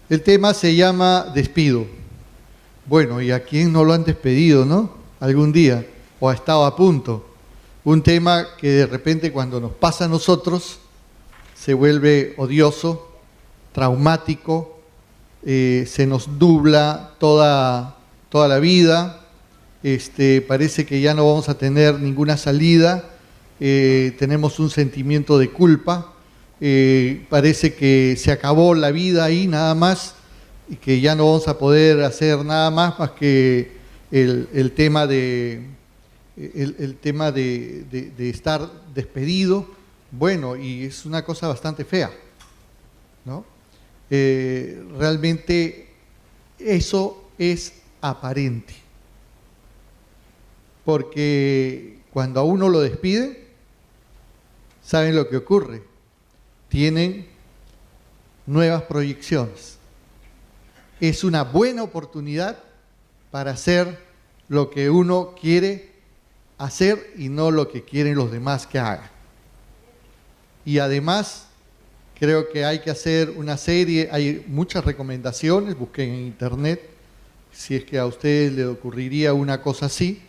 El tema se llama despido. Bueno, ¿y a quién no lo han despedido, no? Algún día, o ha estado a punto. Un tema que de repente cuando nos pasa a nosotros se vuelve odioso, traumático, se nos nubla toda la vida, parece que ya no vamos a tener ninguna salida, tenemos un sentimiento de culpa, parece que se acabó la vida ahí nada más y que ya no vamos a poder hacer nada más que el tema de estar despedido. Bueno, y es una cosa bastante fea, ¿no? Realmente eso es aparente, porque cuando a uno lo despiden, ¿saben lo que ocurre? Tienen nuevas proyecciones. Es una buena oportunidad para hacer lo que uno quiere hacer y no lo que quieren los demás que hagan. Y además, creo que hay que hacer una serie, hay muchas recomendaciones, busquen en internet, si es que a ustedes les ocurriría una cosa así,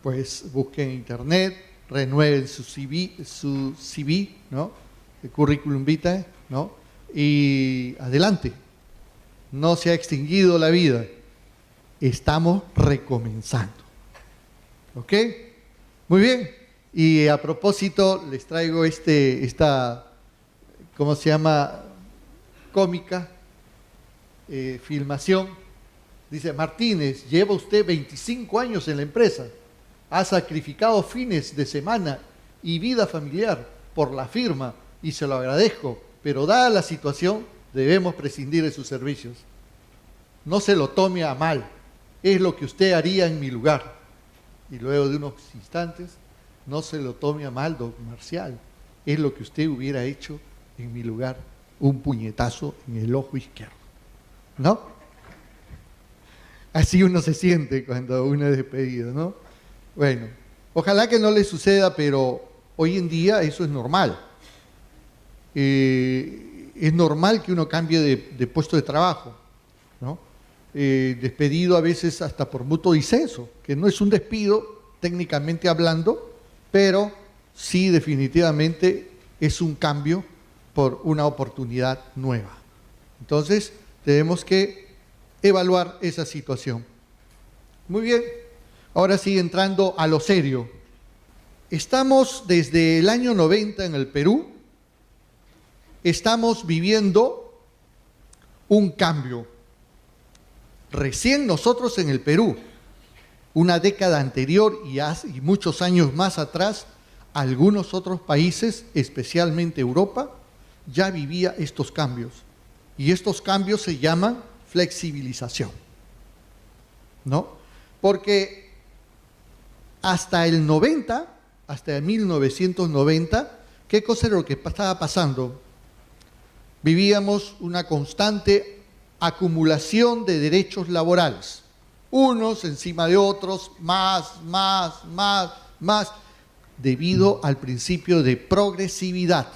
pues busquen en internet, renueven su CV, ¿no? El currículum vitae, ¿no? Y adelante, no se ha extinguido la vida, estamos recomenzando, ¿ok? Muy bien, y a propósito les traigo esta, ¿cómo se llama? Cómica, filmación. Dice: Martínez, lleva usted 25 años en la empresa, ha sacrificado fines de semana y vida familiar por la firma y se lo agradezco, pero dada la situación debemos prescindir de sus servicios. No se lo tome a mal, es lo que usted haría en mi lugar. Y luego de unos instantes: no se lo tome a mal, don Marcial, es lo que usted hubiera hecho en mi lugar, un puñetazo en el ojo izquierdo, ¿no? Así uno se siente cuando uno es despedido, ¿no? Bueno, ojalá que no le suceda, pero hoy en día eso es normal. Es normal que uno cambie de puesto de trabajo, ¿no? Despedido a veces hasta por mutuo disenso, que no es un despido técnicamente hablando, pero sí definitivamente es un cambio por una oportunidad nueva. Entonces, tenemos que evaluar esa situación. Muy bien, ahora sí, entrando a lo serio. Estamos desde el año 90 en el Perú, estamos viviendo un cambio. Recién nosotros en el Perú, una década anterior y muchos años más atrás, algunos otros países, especialmente Europa, ya vivía estos cambios. Y estos cambios se llaman flexibilización, ¿no? Porque hasta el 90, hasta el 1990, ¿qué cosa era lo que estaba pasando? Vivíamos una constante acumulación de derechos laborales, unos encima de otros, más, debido al principio de progresividad.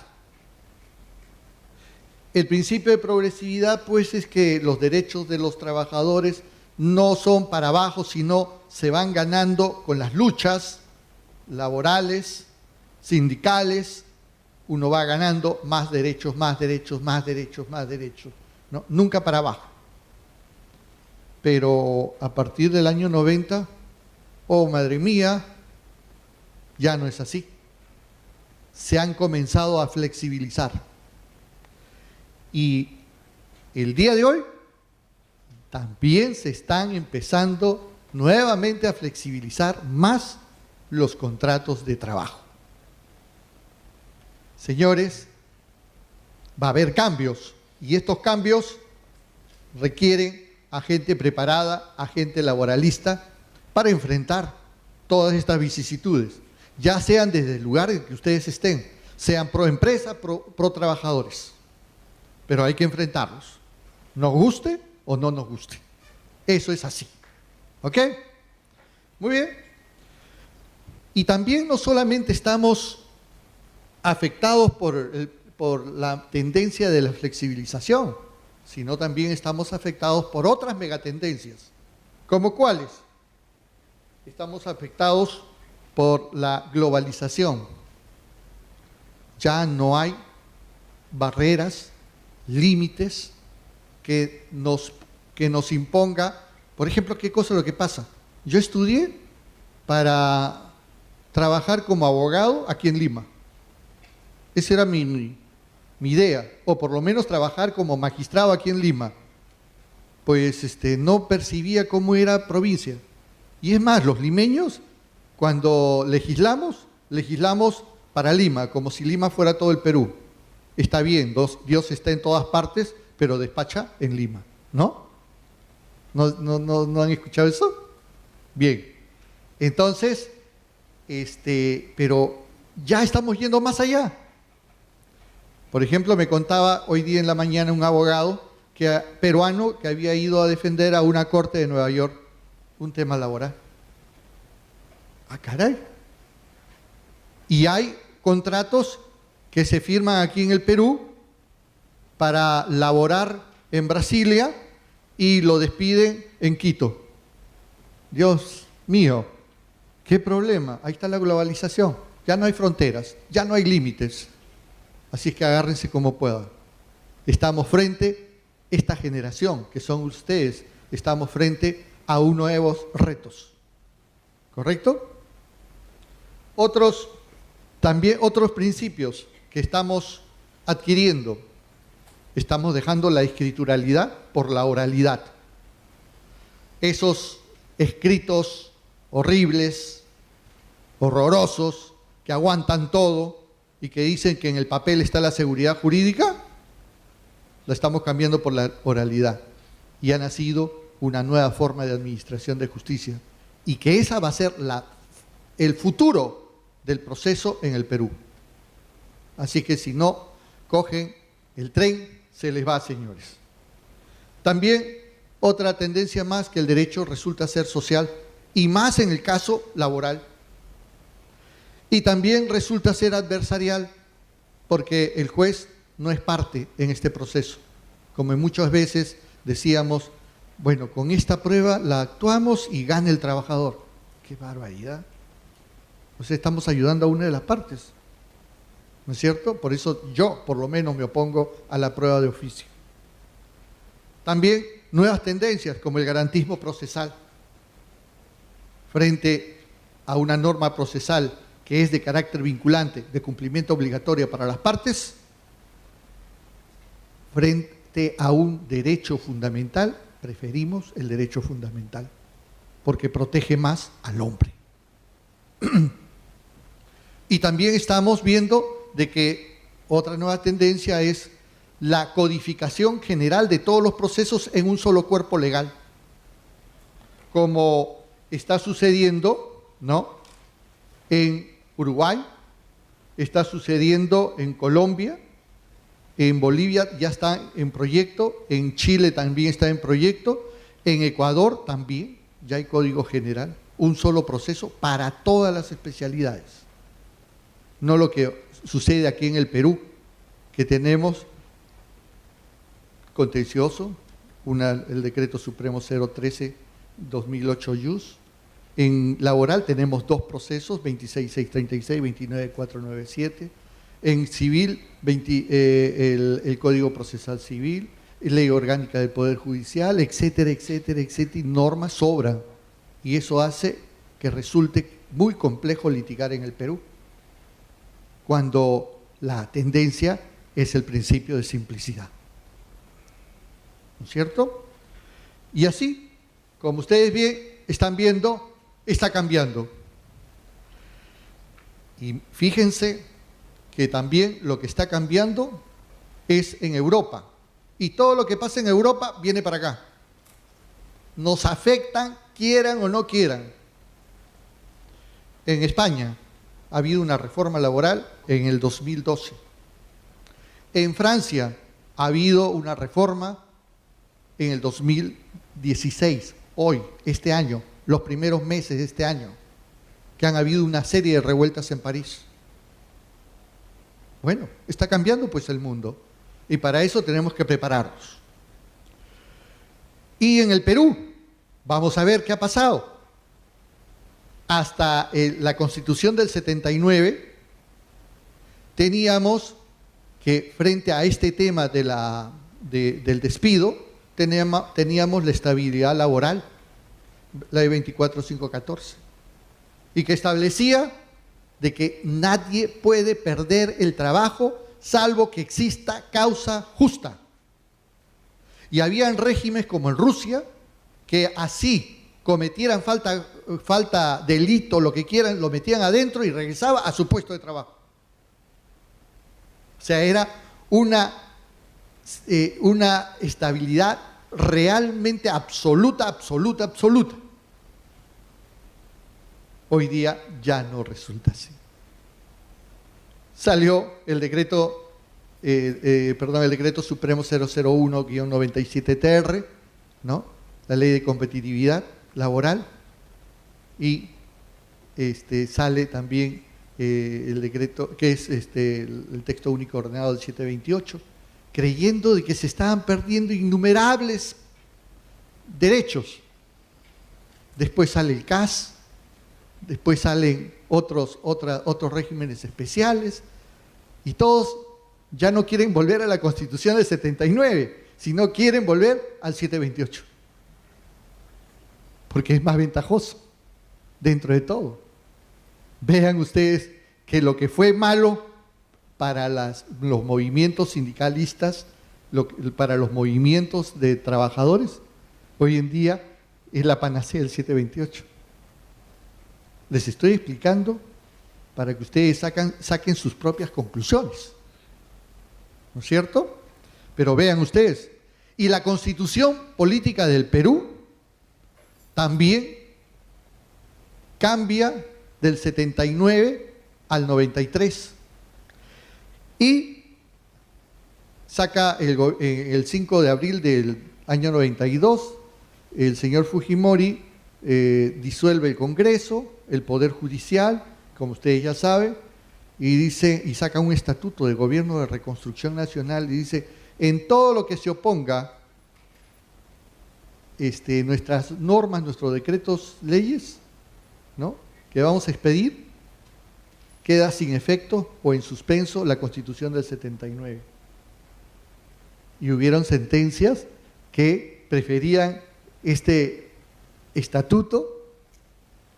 El principio de progresividad, pues, es que los derechos de los trabajadores no son para abajo, sino se van ganando con las luchas laborales, sindicales. Uno va ganando más derechos, ¿no? Nunca para abajo. Pero a partir del año 90, oh madre mía, ya no es así. Se han comenzado a flexibilizar. Y el día de hoy también se están empezando nuevamente a flexibilizar más los contratos de trabajo. Señores, va a haber cambios y estos cambios requieren a gente preparada, a gente laboralista para enfrentar todas estas vicisitudes, ya sean desde el lugar en que ustedes estén, sean pro empresa, pro trabajadores. Pero hay que enfrentarlos, nos guste o no nos guste. Eso es así, ¿ok? Muy bien. Y también no solamente estamos afectados por la tendencia de la flexibilización, sino también estamos afectados por otras megatendencias. ¿Cómo cuáles? Estamos afectados por la globalización. Ya no hay barreras, límites que nos imponga. Por ejemplo, ¿qué cosa es lo que pasa? Yo estudié para trabajar como abogado aquí en Lima. Esa era mi idea, o por lo menos trabajar como magistrado aquí en Lima. Pues no percibía cómo era provincia. Y es más, los limeños, cuando legislamos para Lima, como si Lima fuera todo el Perú. Está bien, Dios está en todas partes, pero despacha en Lima, ¿no? ¿No han escuchado eso? Bien, entonces, pero ya estamos yendo más allá. Por ejemplo, me contaba hoy día en la mañana un abogado peruano que había ido a defender a una corte de Nueva York un tema laboral. ¡Ah, caray! Y hay contratos que se firman aquí en el Perú para laborar en Brasilia y lo despiden en Quito. Dios mío, qué problema. Ahí está la globalización. Ya no hay fronteras, ya no hay límites. Así es que agárrense como puedan. Estamos frente, esta generación, que son ustedes, estamos frente a unos nuevos retos. ¿Correcto? Otros principios que estamos adquiriendo. Estamos dejando la escrituralidad por la oralidad. Esos escritos horribles, horrorosos, que aguantan todo y que dicen que en el papel está la seguridad jurídica, la estamos cambiando por la oralidad. Y ha nacido una nueva forma de administración de justicia. Y que esa va a ser el futuro del proceso en el Perú. Así que si no cogen el tren, se les va, señores. También otra tendencia más, que el derecho resulta ser social, y más en el caso laboral. Y también resulta ser adversarial, porque el juez no es parte en este proceso. Como muchas veces decíamos, bueno, con esta prueba la actuamos y gana el trabajador. ¡Qué barbaridad! O sea, estamos ayudando a una de las partes, ¿no es cierto? Por eso yo, por lo menos, me opongo a la prueba de oficio. También nuevas tendencias, como el garantismo procesal, frente a una norma procesal que es de carácter vinculante, de cumplimiento obligatorio para las partes, frente a un derecho fundamental, preferimos el derecho fundamental, porque protege más al hombre. Y también estamos viendo de que otra nueva tendencia es la codificación general de todos los procesos en un solo cuerpo legal, como está sucediendo, ¿no?, en Uruguay, está sucediendo en Colombia, en Bolivia ya está en proyecto, en Chile también está en proyecto, en Ecuador también ya hay código general, un solo proceso para todas las especialidades. No lo que sucede aquí en el Perú, que tenemos contencioso, el decreto supremo 013-2008 IUS. En laboral tenemos dos procesos, 26.636, 29.497. En civil, el Código Procesal Civil, Ley Orgánica del Poder Judicial, etcétera, etcétera, etcétera, y normas sobran. Y eso hace que resulte muy complejo litigar en el Perú, cuando la tendencia es el principio de simplicidad. ¿No es cierto? Y así, como ustedes bien están viendo, está cambiando. Y fíjense que también lo que está cambiando es en Europa. Y todo lo que pasa en Europa viene para acá. Nos afectan, quieran o no quieran. En España ha habido una reforma laboral en el 2012. En Francia ha habido una reforma en el 2016, hoy, este año, los primeros meses de este año, que han habido una serie de revueltas en París. Bueno, está cambiando pues el mundo y para eso tenemos que prepararnos. Y en el Perú, vamos a ver qué ha pasado. Hasta la Constitución del 79, teníamos que frente a este tema del despido, teníamos la estabilidad laboral, la de 24514, y que establecía de que nadie puede perder el trabajo salvo que exista causa justa. Y habían regímenes como en Rusia, que así cometieran falta, delito, lo que quieran, lo metían adentro y regresaba a su puesto de trabajo. O sea, era una estabilidad realmente absoluta, absoluta, absoluta. Hoy día ya no resulta así. Salió el decreto, el decreto supremo 001-97-TR, ¿no? La ley de competitividad laboral, y sale también el decreto, que es el texto único ordenado del 728, creyendo de que se estaban perdiendo innumerables derechos. Después sale el CAS, después salen otros regímenes especiales, y todos ya no quieren volver a la Constitución del 79, sino quieren volver al 728, porque es más ventajoso dentro de todo. Vean ustedes que lo que fue malo para los movimientos sindicalistas, para los movimientos de trabajadores, hoy en día es la panacea del 728. Les estoy explicando para que ustedes saquen sus propias conclusiones, ¿no es cierto? Pero vean ustedes, y la Constitución Política del Perú también cambia del 79 al 93 y saca el 5 de abril del año 92, el señor Fujimori disuelve el Congreso, el Poder Judicial, como ustedes ya saben, y saca un estatuto de Gobierno de Reconstrucción Nacional y dice: en todo lo que se oponga nuestras normas, nuestros decretos, leyes, ¿no?, que vamos a expedir, queda sin efecto o en suspenso la Constitución del 79. Y hubieron sentencias que preferían este estatuto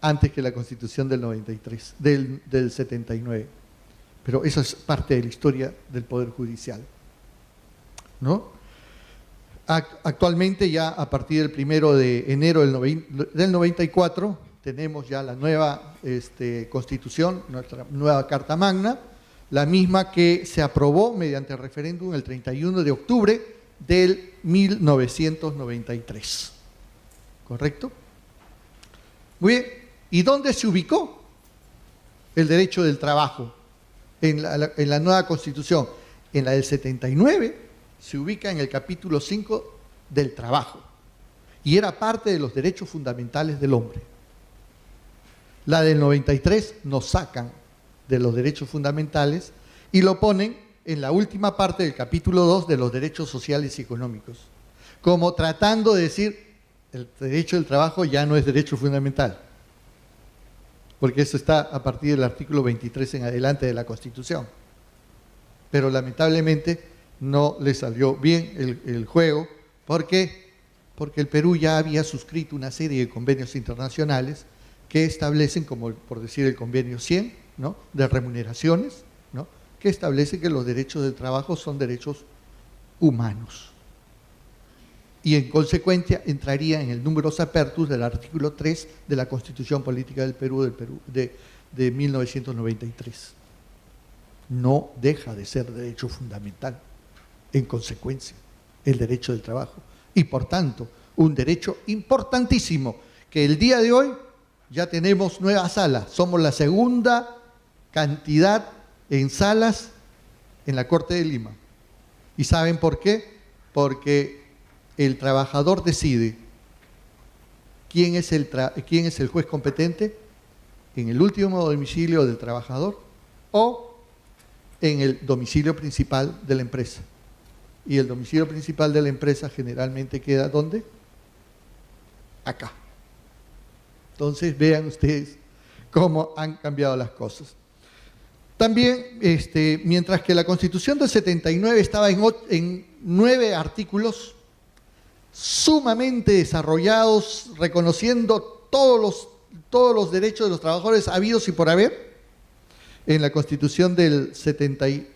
antes que la Constitución del 93, del 79. Pero eso es parte de la historia del Poder Judicial, ¿no? Actualmente, ya a partir del 1 de enero del 94, tenemos ya la nueva Constitución, nuestra nueva Carta Magna, la misma que se aprobó mediante referéndum el 31 de octubre del 1993. ¿Correcto? Muy bien. ¿Y dónde se ubicó el derecho del trabajo en la nueva Constitución? En la del 79 se ubica en el capítulo 5 del trabajo y era parte de los derechos fundamentales del hombre. La del 93 nos sacan de los derechos fundamentales y lo ponen en la última parte del capítulo 2 de los derechos sociales y económicos, como tratando de decir: el derecho del trabajo ya no es derecho fundamental, porque eso está a partir del artículo 23 en adelante de la Constitución. Pero lamentablemente no le salió bien el juego, porque el Perú ya había suscrito una serie de convenios internacionales que establecen, como por decir el convenio 100, ¿no?, de remuneraciones, ¿no?, que establece que los derechos del trabajo son derechos humanos. Y en consecuencia entraría en el numerus apertus del artículo 3 de la Constitución Política del Perú de 1993. No deja de ser derecho fundamental, en consecuencia, el derecho del trabajo. Y por tanto, un derecho importantísimo, que el día de hoy ya tenemos nuevas salas. Somos la segunda cantidad en salas en la Corte de Lima. ¿Y saben por qué? Porque el trabajador decide quién es el juez competente en el último domicilio del trabajador o en el domicilio principal de la empresa. Y el domicilio principal de la empresa generalmente queda ¿dónde? acá. Entonces vean ustedes cómo han cambiado las cosas. También, mientras que la Constitución del 79 estaba en 9 artículos sumamente desarrollados, reconociendo todos los derechos de los trabajadores habidos y por haber, en la Constitución del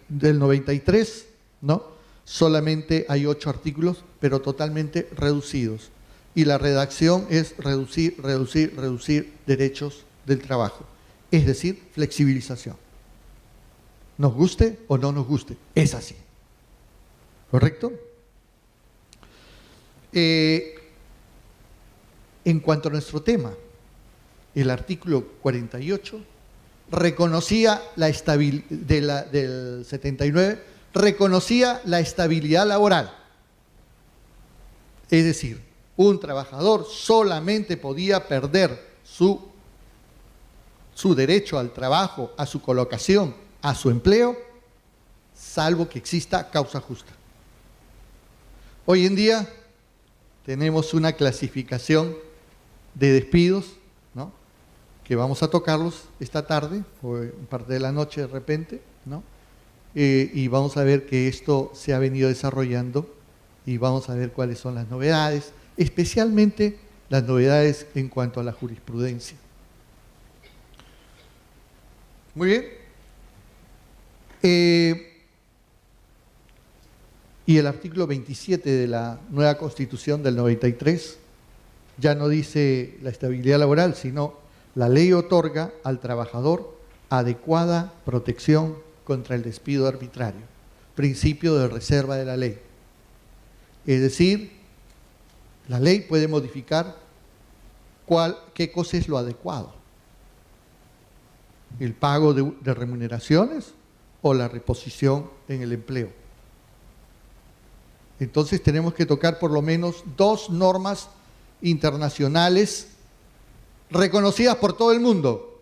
93, ¿no? Solamente hay 8 artículos, pero totalmente reducidos. Y la redacción es reducir derechos del trabajo. Es decir, flexibilización. Nos guste o no nos guste, es así. ¿Correcto? En cuanto a nuestro tema, el artículo 48 reconocía la estabilidad del 79, reconocía la estabilidad laboral. Es decir, un trabajador solamente podía perder su derecho al trabajo, a su colocación, a su empleo, salvo que exista causa justa. Hoy en día tenemos una clasificación de despidos, ¿no?, que vamos a tocarlos esta tarde, o en parte de la noche de repente, ¿no? Y vamos a ver que esto se ha venido desarrollando y vamos a ver cuáles son las novedades, especialmente las novedades en cuanto a la jurisprudencia. Muy bien. Y el artículo 27 de la nueva Constitución del 93 ya no dice la estabilidad laboral, sino la ley otorga al trabajador adecuada protección contra el despido arbitrario, principio de reserva de la ley. Es decir, la ley puede modificar qué cosa es lo adecuado. El pago de remuneraciones o la reposición en el empleo. Entonces tenemos que tocar por lo menos 2 normas internacionales reconocidas por todo el mundo.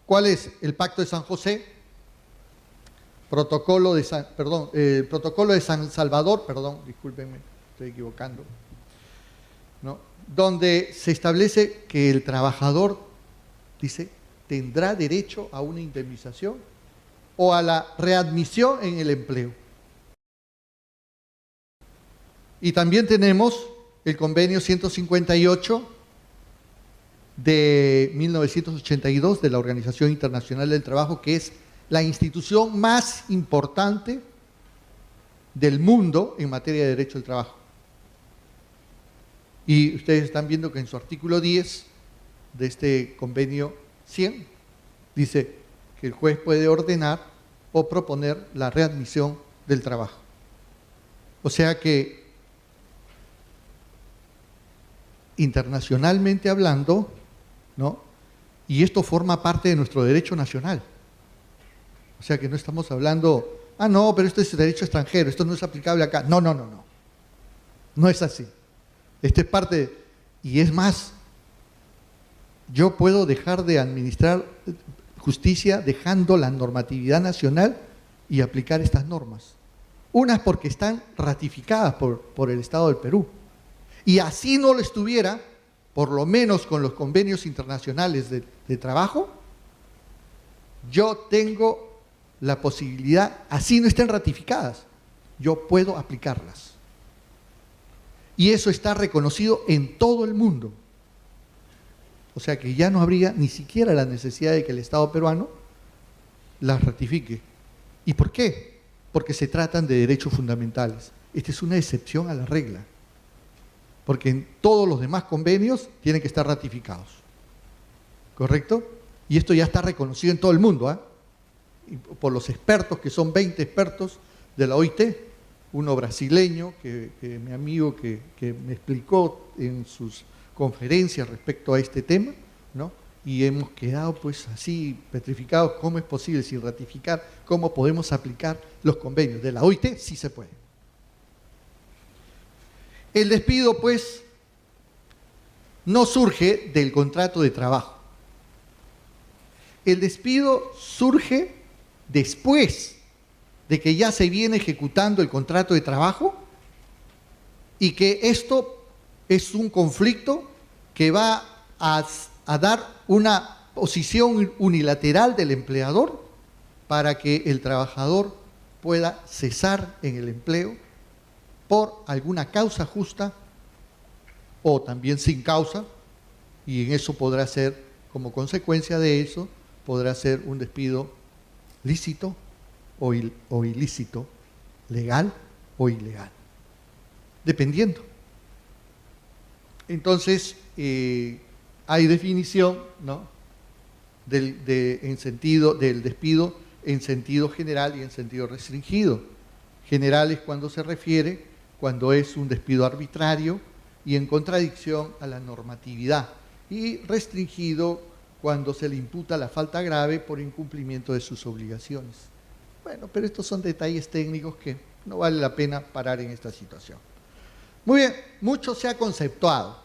¿Cuál es? El Pacto de San José, el protocolo de San Salvador, discúlpenme, estoy equivocando, ¿no?, donde se establece que el trabajador, dice, tendrá derecho a una indemnización o a la readmisión en el empleo. Y también tenemos el convenio 158 de 1982 de la Organización Internacional del Trabajo, que es la institución más importante del mundo en materia de derecho al trabajo. Y ustedes están viendo que en su artículo 10 de este convenio 100 dice que el juez puede ordenar o proponer la readmisión del trabajo. O sea que, internacionalmente hablando, ¿no?, y esto forma parte de nuestro derecho nacional. O sea que no estamos hablando, no, pero esto es derecho extranjero, esto no es aplicable acá. No. No es así. Esto es parte, y es más, yo puedo dejar de administrar justicia dejando la normatividad nacional y aplicar estas normas. Unas porque están ratificadas por el Estado del Perú. Y así no lo estuviera, por lo menos con los convenios internacionales de trabajo, yo tengo la posibilidad, así no estén ratificadas, yo puedo aplicarlas. Y eso está reconocido en todo el mundo. O sea que ya no habría ni siquiera la necesidad de que el Estado peruano las ratifique. ¿Y por qué? Porque se tratan de derechos fundamentales. Esta es una excepción a la regla. Porque en todos los demás convenios tienen que estar ratificados. ¿Correcto? Y esto ya está reconocido en todo el mundo, por los expertos, que son 20 expertos de la OIT, uno brasileño, mi amigo que me explicó en sus conferencias respecto a este tema, ¿no? Y hemos quedado pues así petrificados. ¿Cómo es posible sin ratificar? ¿Cómo podemos aplicar los convenios de la OIT? Sí se puede. El despido pues no surge del contrato de trabajo. El despido surge después de que ya se viene ejecutando el contrato de trabajo y que esto es un conflicto que va a dar una posición unilateral del empleador para que el trabajador pueda cesar en el empleo por alguna causa justa o también sin causa, y en eso podrá ser, como consecuencia de eso, podrá ser un despido lícito o ilícito, legal o ilegal, dependiendo. Entonces, hay definición, ¿no?, del despido en sentido general y en sentido restringido. General es cuando es un despido arbitrario y en contradicción a la normatividad, y restringido cuando se le imputa la falta grave por incumplimiento de sus obligaciones. Bueno, pero estos son detalles técnicos que no vale la pena parar en esta situación. Muy bien, mucho se ha conceptuado,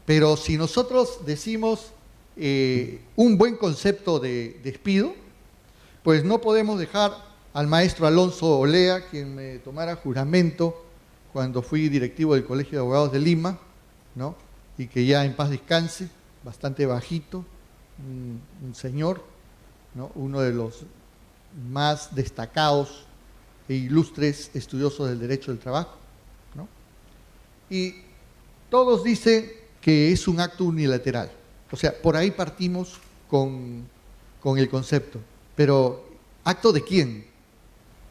pero si nosotros decimos un buen concepto de despido, pues no podemos dejar al maestro Alonso Olea, quien me tomara juramento cuando fui directivo del Colegio de Abogados de Lima, ¿no?, y que ya en paz descanse, bastante bajito, un señor, ¿no?, uno de los más destacados e ilustres estudiosos del derecho del trabajo, ¿no? Y todos dicen que es un acto unilateral. O sea, por ahí partimos con el concepto. Pero, ¿acto de quién?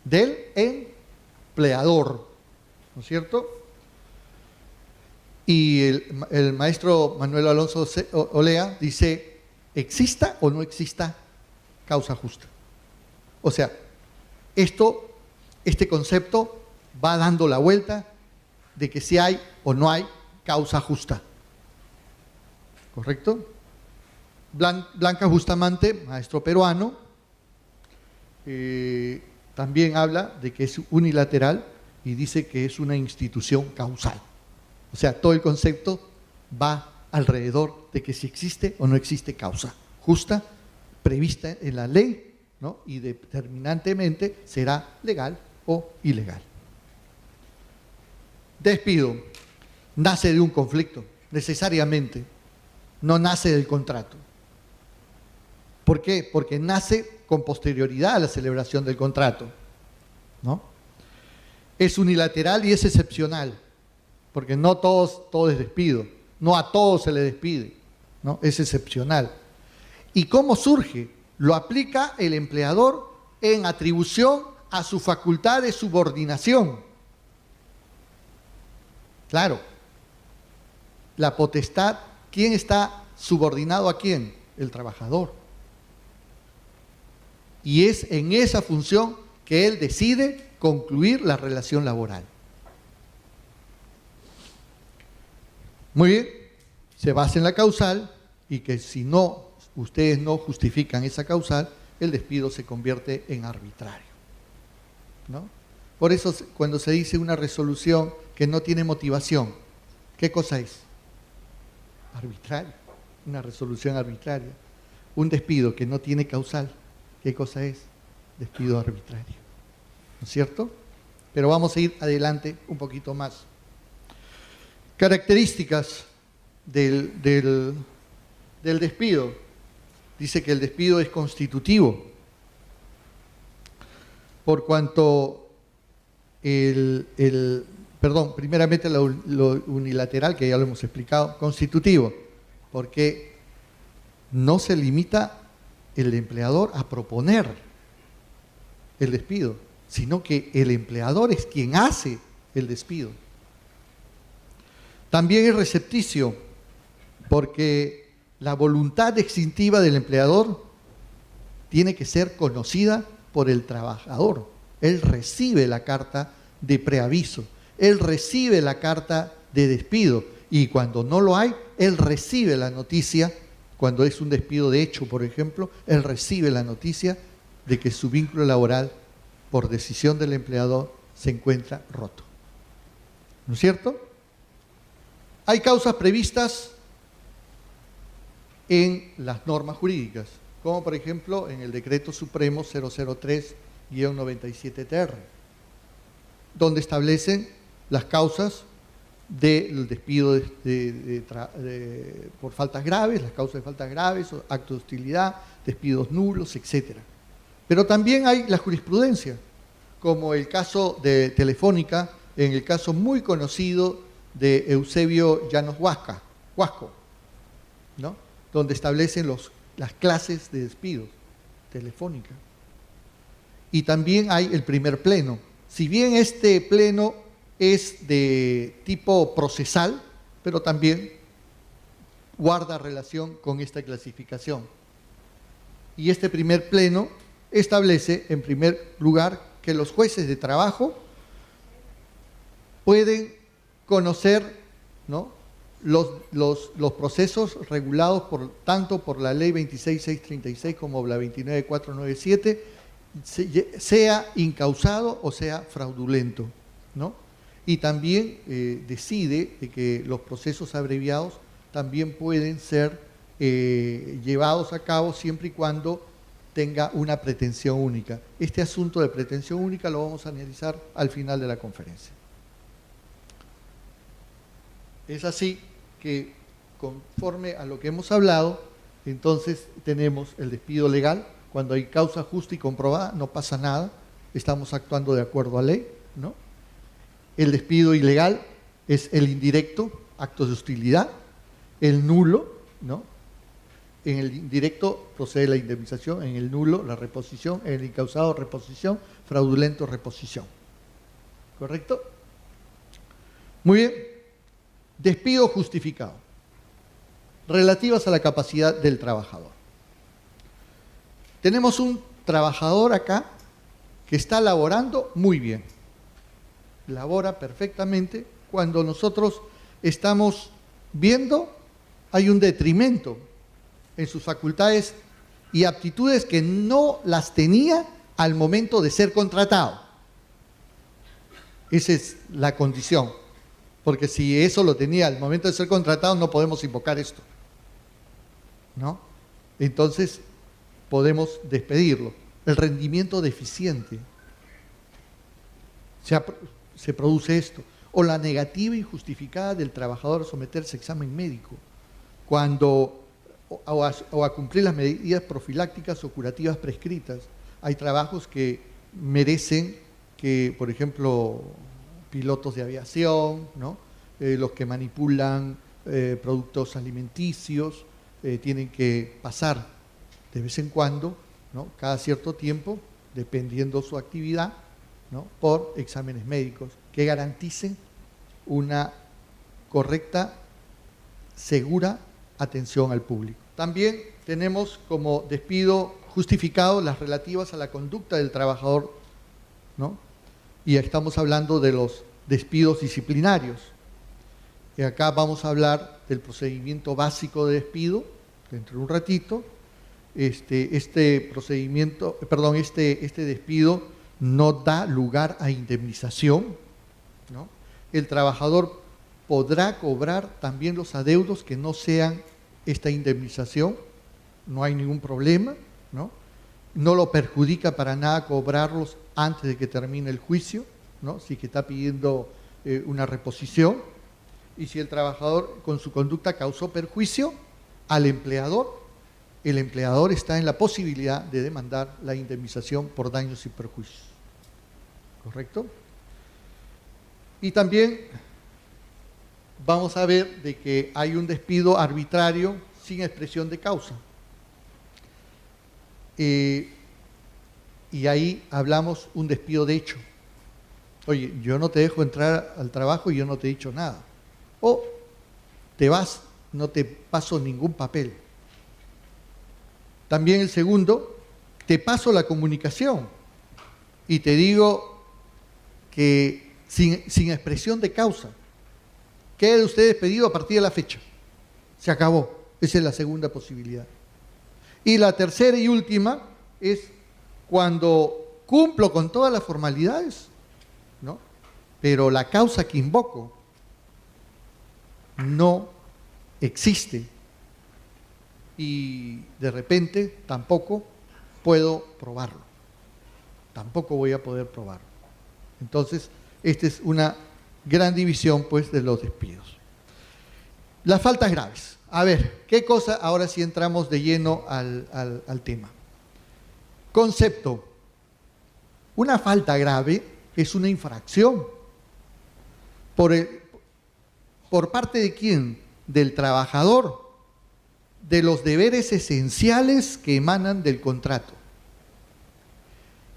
Del empleador, ¿no es cierto? Y el maestro Manuel Alonso Olea dice, exista o no exista causa justa. O sea, este concepto va dando la vuelta de que si hay o no hay causa justa. ¿Correcto? Blanca Bustamante, maestro peruano, también habla de que es unilateral y dice que es una institución causal. O sea, todo el concepto va alrededor de que si existe o no existe causa justa prevista en la ley, ¿no?, y determinantemente será legal o ilegal. Despido nace de un conflicto, necesariamente, no nace del contrato. ¿Por qué? Porque nace con posterioridad a la celebración del contrato, ¿no? Es unilateral y es excepcional, porque no todo es despido, no a todos se le despide, ¿no? Es excepcional. ¿Y cómo surge? Lo aplica el empleador en atribución a su facultad de subordinación. Claro, la potestad, ¿quién está subordinado a quién? El trabajador. Y es en esa función que él decide concluir la relación laboral. Muy bien, se basa en la causal y que si no, ustedes no justifican esa causal, el despido se convierte en arbitrario, ¿no? Por eso cuando se dice una resolución que no tiene motivación, ¿qué cosa es? Arbitrario, una resolución arbitraria. Un despido que no tiene causal, ¿qué cosa es? Despido arbitrario, ¿no es cierto? Pero vamos a ir adelante un poquito más. Características del despido. Dice que el despido es constitutivo, por cuanto primeramente lo unilateral, que ya lo hemos explicado, constitutivo, porque no se limita el empleador a proponer el despido, sino que el empleador es quien hace el despido. También es recepticio, porque la voluntad extintiva del empleador tiene que ser conocida por el trabajador. Él recibe la carta de preaviso, él recibe la carta de despido, y cuando no lo hay, él recibe la noticia. Cuando es un despido de hecho, por ejemplo, él recibe la noticia de que su vínculo laboral, por decisión del empleador, se encuentra roto. ¿No es cierto? Hay causas previstas en las normas jurídicas, como por ejemplo en el Decreto Supremo 003-97-TR, donde establecen las causas del despido por faltas graves, las causas de faltas graves, actos de hostilidad, despidos nulos, etc. Pero también hay la jurisprudencia, como el caso de Telefónica, en el caso muy conocido de Eusebio Llanos Huasco, ¿no? Donde establecen las clases de despidos, Telefónica. Y también hay el primer pleno. Si bien este pleno es de tipo procesal, pero también guarda relación con esta clasificación. Y este primer pleno establece, en primer lugar, que los jueces de trabajo pueden conocer, ¿no?, los procesos regulados tanto por la ley 26.636 como la 29.497, sea incausado o sea fraudulento, ¿no? Y también decide de que los procesos abreviados también pueden ser llevados a cabo siempre y cuando tenga una pretensión única. Este asunto de pretensión única lo vamos a analizar al final de la conferencia. Es así que, conforme a lo que hemos hablado, entonces tenemos el despido legal. Cuando hay causa justa y comprobada, no pasa nada, estamos actuando de acuerdo a ley, ¿no? El despido ilegal es el indirecto, actos de hostilidad, el nulo, ¿no? En el indirecto procede la indemnización, en el nulo la reposición, en el incausado reposición, fraudulento reposición. ¿Correcto? Muy bien. Despido justificado. Relativas a la capacidad del trabajador. Tenemos un trabajador acá que está laborando muy bien. Labora perfectamente. Cuando nosotros estamos viendo, hay un detrimento en sus facultades y aptitudes que no las tenía al momento de ser contratado. Esa es la condición, porque si eso lo tenía al momento de ser contratado no podemos invocar esto, ¿no? Entonces podemos despedirlo. El rendimiento deficiente, se produce esto, o la negativa injustificada del trabajador a someterse a examen médico, o a cumplir las medidas profilácticas o curativas prescritas. Hay trabajos que merecen que, por ejemplo, pilotos de aviación, ¿no?, los que manipulan productos alimenticios, tienen que pasar de vez en cuando, ¿no?, cada cierto tiempo, dependiendo su actividad, ¿no?, por exámenes médicos que garanticen una correcta, segura atención al público. También tenemos como despido justificado las relativas a la conducta del trabajador, ¿no? Y estamos hablando de los despidos disciplinarios. Y acá vamos a hablar del procedimiento básico de despido, dentro de un ratito. Este despido no da lugar a indemnización, ¿no? El trabajador podrá cobrar también los adeudos que no sean esta indemnización, no hay ningún problema, ¿no? No lo perjudica para nada cobrarlos antes de que termine el juicio, ¿no?, si que está pidiendo una reposición. Y si el trabajador con su conducta causó perjuicio al empleador, el empleador está en la posibilidad de demandar la indemnización por daños y perjuicios. ¿Correcto? Y también vamos a ver de que hay un despido arbitrario sin expresión de causa. Y ahí hablamos un despido de hecho. Oye, yo no te dejo entrar al trabajo y yo no te he dicho nada. O te vas, no te paso ningún papel. También el segundo, te paso la comunicación y te digo que sin expresión de causa, quede usted despedido a partir de la fecha. Se acabó. Esa es la segunda posibilidad. Y la tercera y última es cuando cumplo con todas las formalidades, ¿no?, pero la causa que invoco no existe y de repente tampoco puedo probarlo. Tampoco voy a poder probarlo. Entonces, esta es una gran división pues de los despidos. Las faltas graves. A ver, ¿qué cosa? Ahora sí entramos de lleno al tema. Concepto. Una falta grave es una infracción. ¿Por parte de quién? Del trabajador, de los deberes esenciales que emanan del contrato.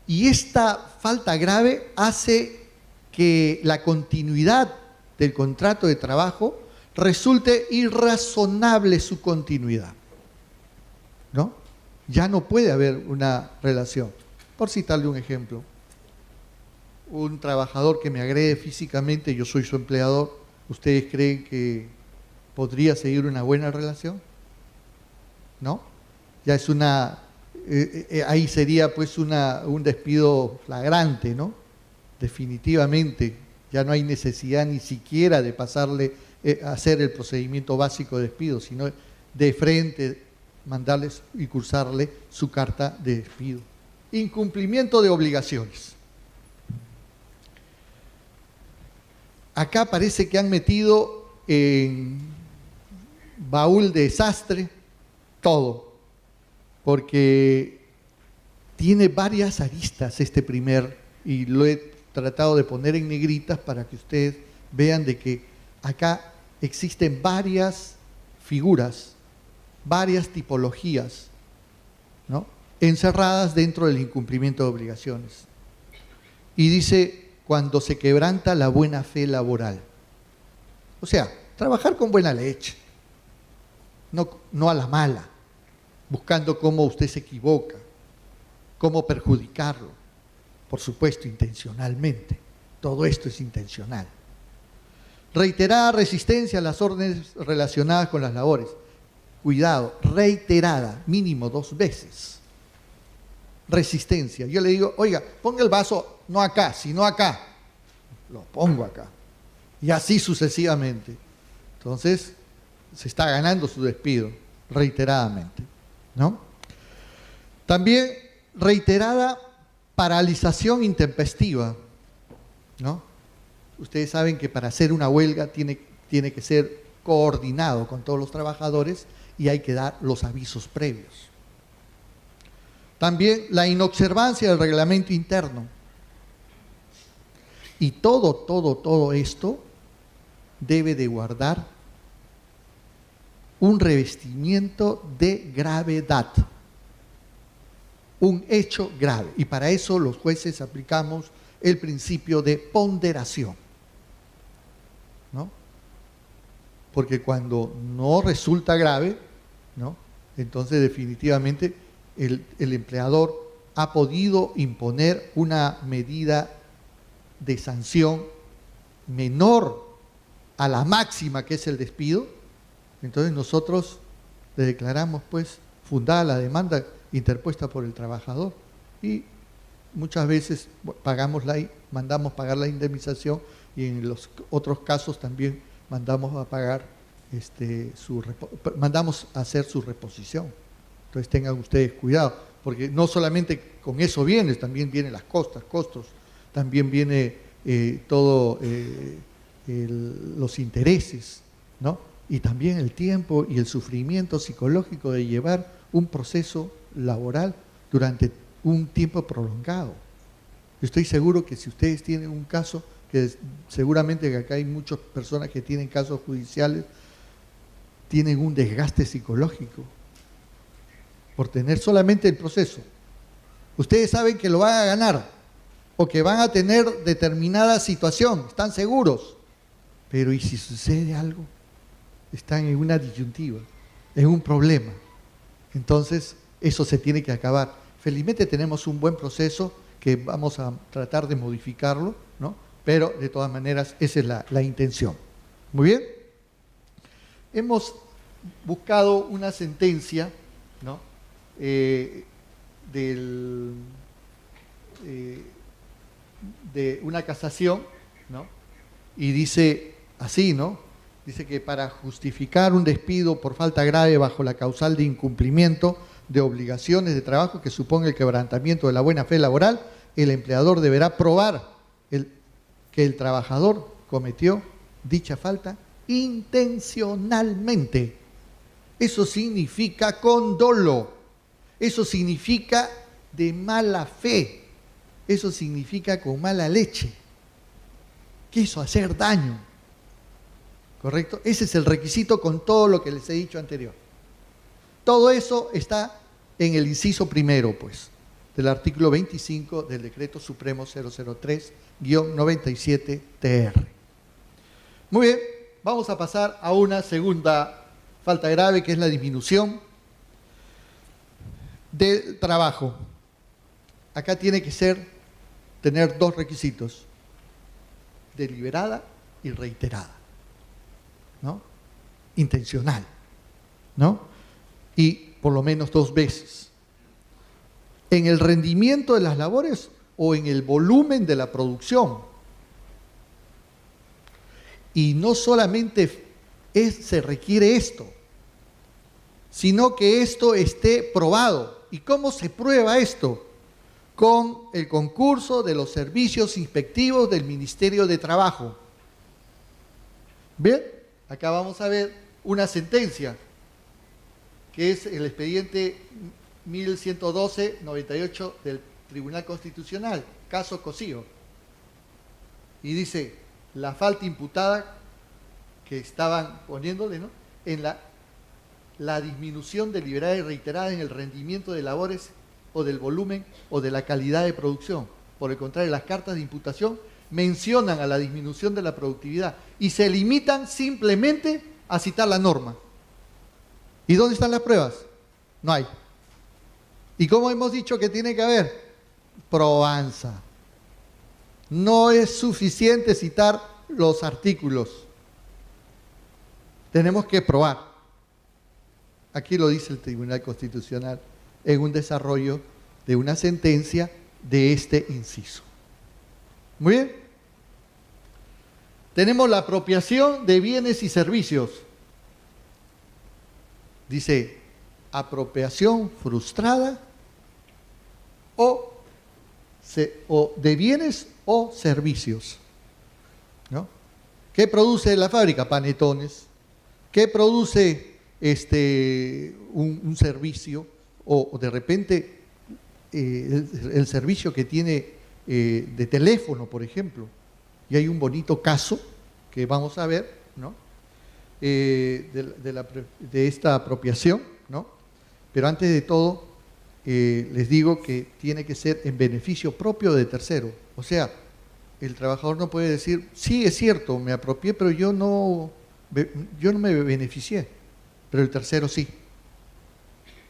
Y esta falta grave hace que la continuidad del contrato de trabajo resulte irrazonable su continuidad, ¿no? Ya no puede haber una relación. Por citarle un ejemplo, un trabajador que me agrede físicamente, yo soy su empleador, ¿ustedes creen que podría seguir una buena relación? ¿No? Ya es ahí sería pues un despido flagrante, ¿no? Definitivamente, ya no hay necesidad ni siquiera de pasarle hacer el procedimiento básico de despido, sino de frente mandarles y cursarle su carta de despido. Incumplimiento de obligaciones. Acá parece que han metido en baúl de desastre todo, porque tiene varias aristas y lo he tratado de poner en negritas para que ustedes vean de que acá existen varias figuras, varias tipologías, ¿no?, encerradas dentro del incumplimiento de obligaciones. Y dice, cuando se quebranta la buena fe laboral. O sea, trabajar con buena leche, no a la mala, buscando cómo usted se equivoca, cómo perjudicarlo, por supuesto intencionalmente, todo esto es intencional. Reiterada resistencia a las órdenes relacionadas con las labores. Cuidado, reiterada, mínimo 2 veces. Resistencia. Yo le digo, oiga, ponga el vaso no acá, sino acá. Lo pongo acá. Y así sucesivamente. Entonces, se está ganando su despido, reiteradamente, ¿no? También reiterada paralización intempestiva, ¿no? Ustedes saben que para hacer una huelga tiene que ser coordinado con todos los trabajadores y hay que dar los avisos previos. También la inobservancia del reglamento interno. Y todo esto debe de guardar un revestimiento de gravedad, un hecho grave. Y para eso los jueces aplicamos el principio de ponderación, ¿no? Porque cuando no resulta grave, ¿no?, entonces definitivamente el empleador ha podido imponer una medida de sanción menor a la máxima que es el despido. Entonces nosotros le declaramos pues fundada la demanda interpuesta por el trabajador y muchas veces mandamos pagar la indemnización y en los otros casos también mandamos a pagar mandamos a hacer su reposición. Entonces tengan ustedes cuidado, porque no solamente con eso también vienen las costos, también viene los intereses, ¿no? Y también el tiempo y el sufrimiento psicológico de llevar un proceso laboral durante un tiempo prolongado. Yo estoy seguro que si ustedes tienen un caso, que seguramente que acá hay muchas personas que tienen casos judiciales, tienen un desgaste psicológico por tener solamente el proceso. Ustedes saben que lo van a ganar o que van a tener determinada situación, están seguros, pero ¿y si sucede algo? Están en una disyuntiva, en un problema. Entonces, eso se tiene que acabar. Felizmente tenemos un buen proceso que vamos a tratar de modificarlo, ¿no? Pero de todas maneras esa es la intención. Muy bien. Hemos buscado una sentencia, ¿no?, de una casación, ¿no?, y dice así, ¿no? Dice que para justificar un despido por falta grave bajo la causal de incumplimiento de obligaciones de trabajo que suponga el quebrantamiento de la buena fe laboral, el empleador deberá probar que el trabajador cometió dicha falta intencionalmente. Eso significa con dolo, eso significa de mala fe, eso significa con mala leche. Quiso hacer daño, ¿correcto? Ese es el requisito con todo lo que les he dicho anterior. Todo eso está en el inciso primero, pues, del artículo 25 del Decreto Supremo 003-97-TR. Muy bien, vamos a pasar a una segunda falta grave, que es la disminución del trabajo. Acá tiene que tener dos requisitos: deliberada y reiterada, ¿no? Intencional, ¿no? Y por lo menos 2 veces. En el rendimiento de las labores o en el volumen de la producción. Y no solamente se requiere esto, sino que esto esté probado. ¿Y cómo se prueba esto? Con el concurso de los servicios inspectivos del Ministerio de Trabajo. Bien, acá vamos a ver una sentencia, que es el expediente 1112-98 del Tribunal Constitucional, caso Cosío. Y dice, la falta imputada que estaban poniéndole, ¿no?, en la disminución deliberada y reiterada en el rendimiento de labores o del volumen o de la calidad de producción. Por el contrario, las cartas de imputación mencionan a la disminución de la productividad y se limitan simplemente a citar la norma. ¿Y dónde están las pruebas? No hay. ¿Y cómo hemos dicho que tiene que haber? Probanza. No es suficiente citar los artículos. Tenemos que probar. Aquí lo dice el Tribunal Constitucional en un desarrollo de una sentencia de este inciso. Muy bien. Tenemos la apropiación de bienes y servicios. Dice, apropiación frustrada o de bienes o servicios, ¿no? ¿Qué produce la fábrica? Panetones. ¿Qué produce un servicio? O de repente el servicio que tiene de teléfono, por ejemplo. Y hay un bonito caso que vamos a ver, ¿no?, de esta apropiación, ¿no? Pero antes de todo, les digo que tiene que ser en beneficio propio de tercero. O sea, el trabajador no puede decir, sí, es cierto, me apropié, pero yo no me beneficié, pero el tercero sí.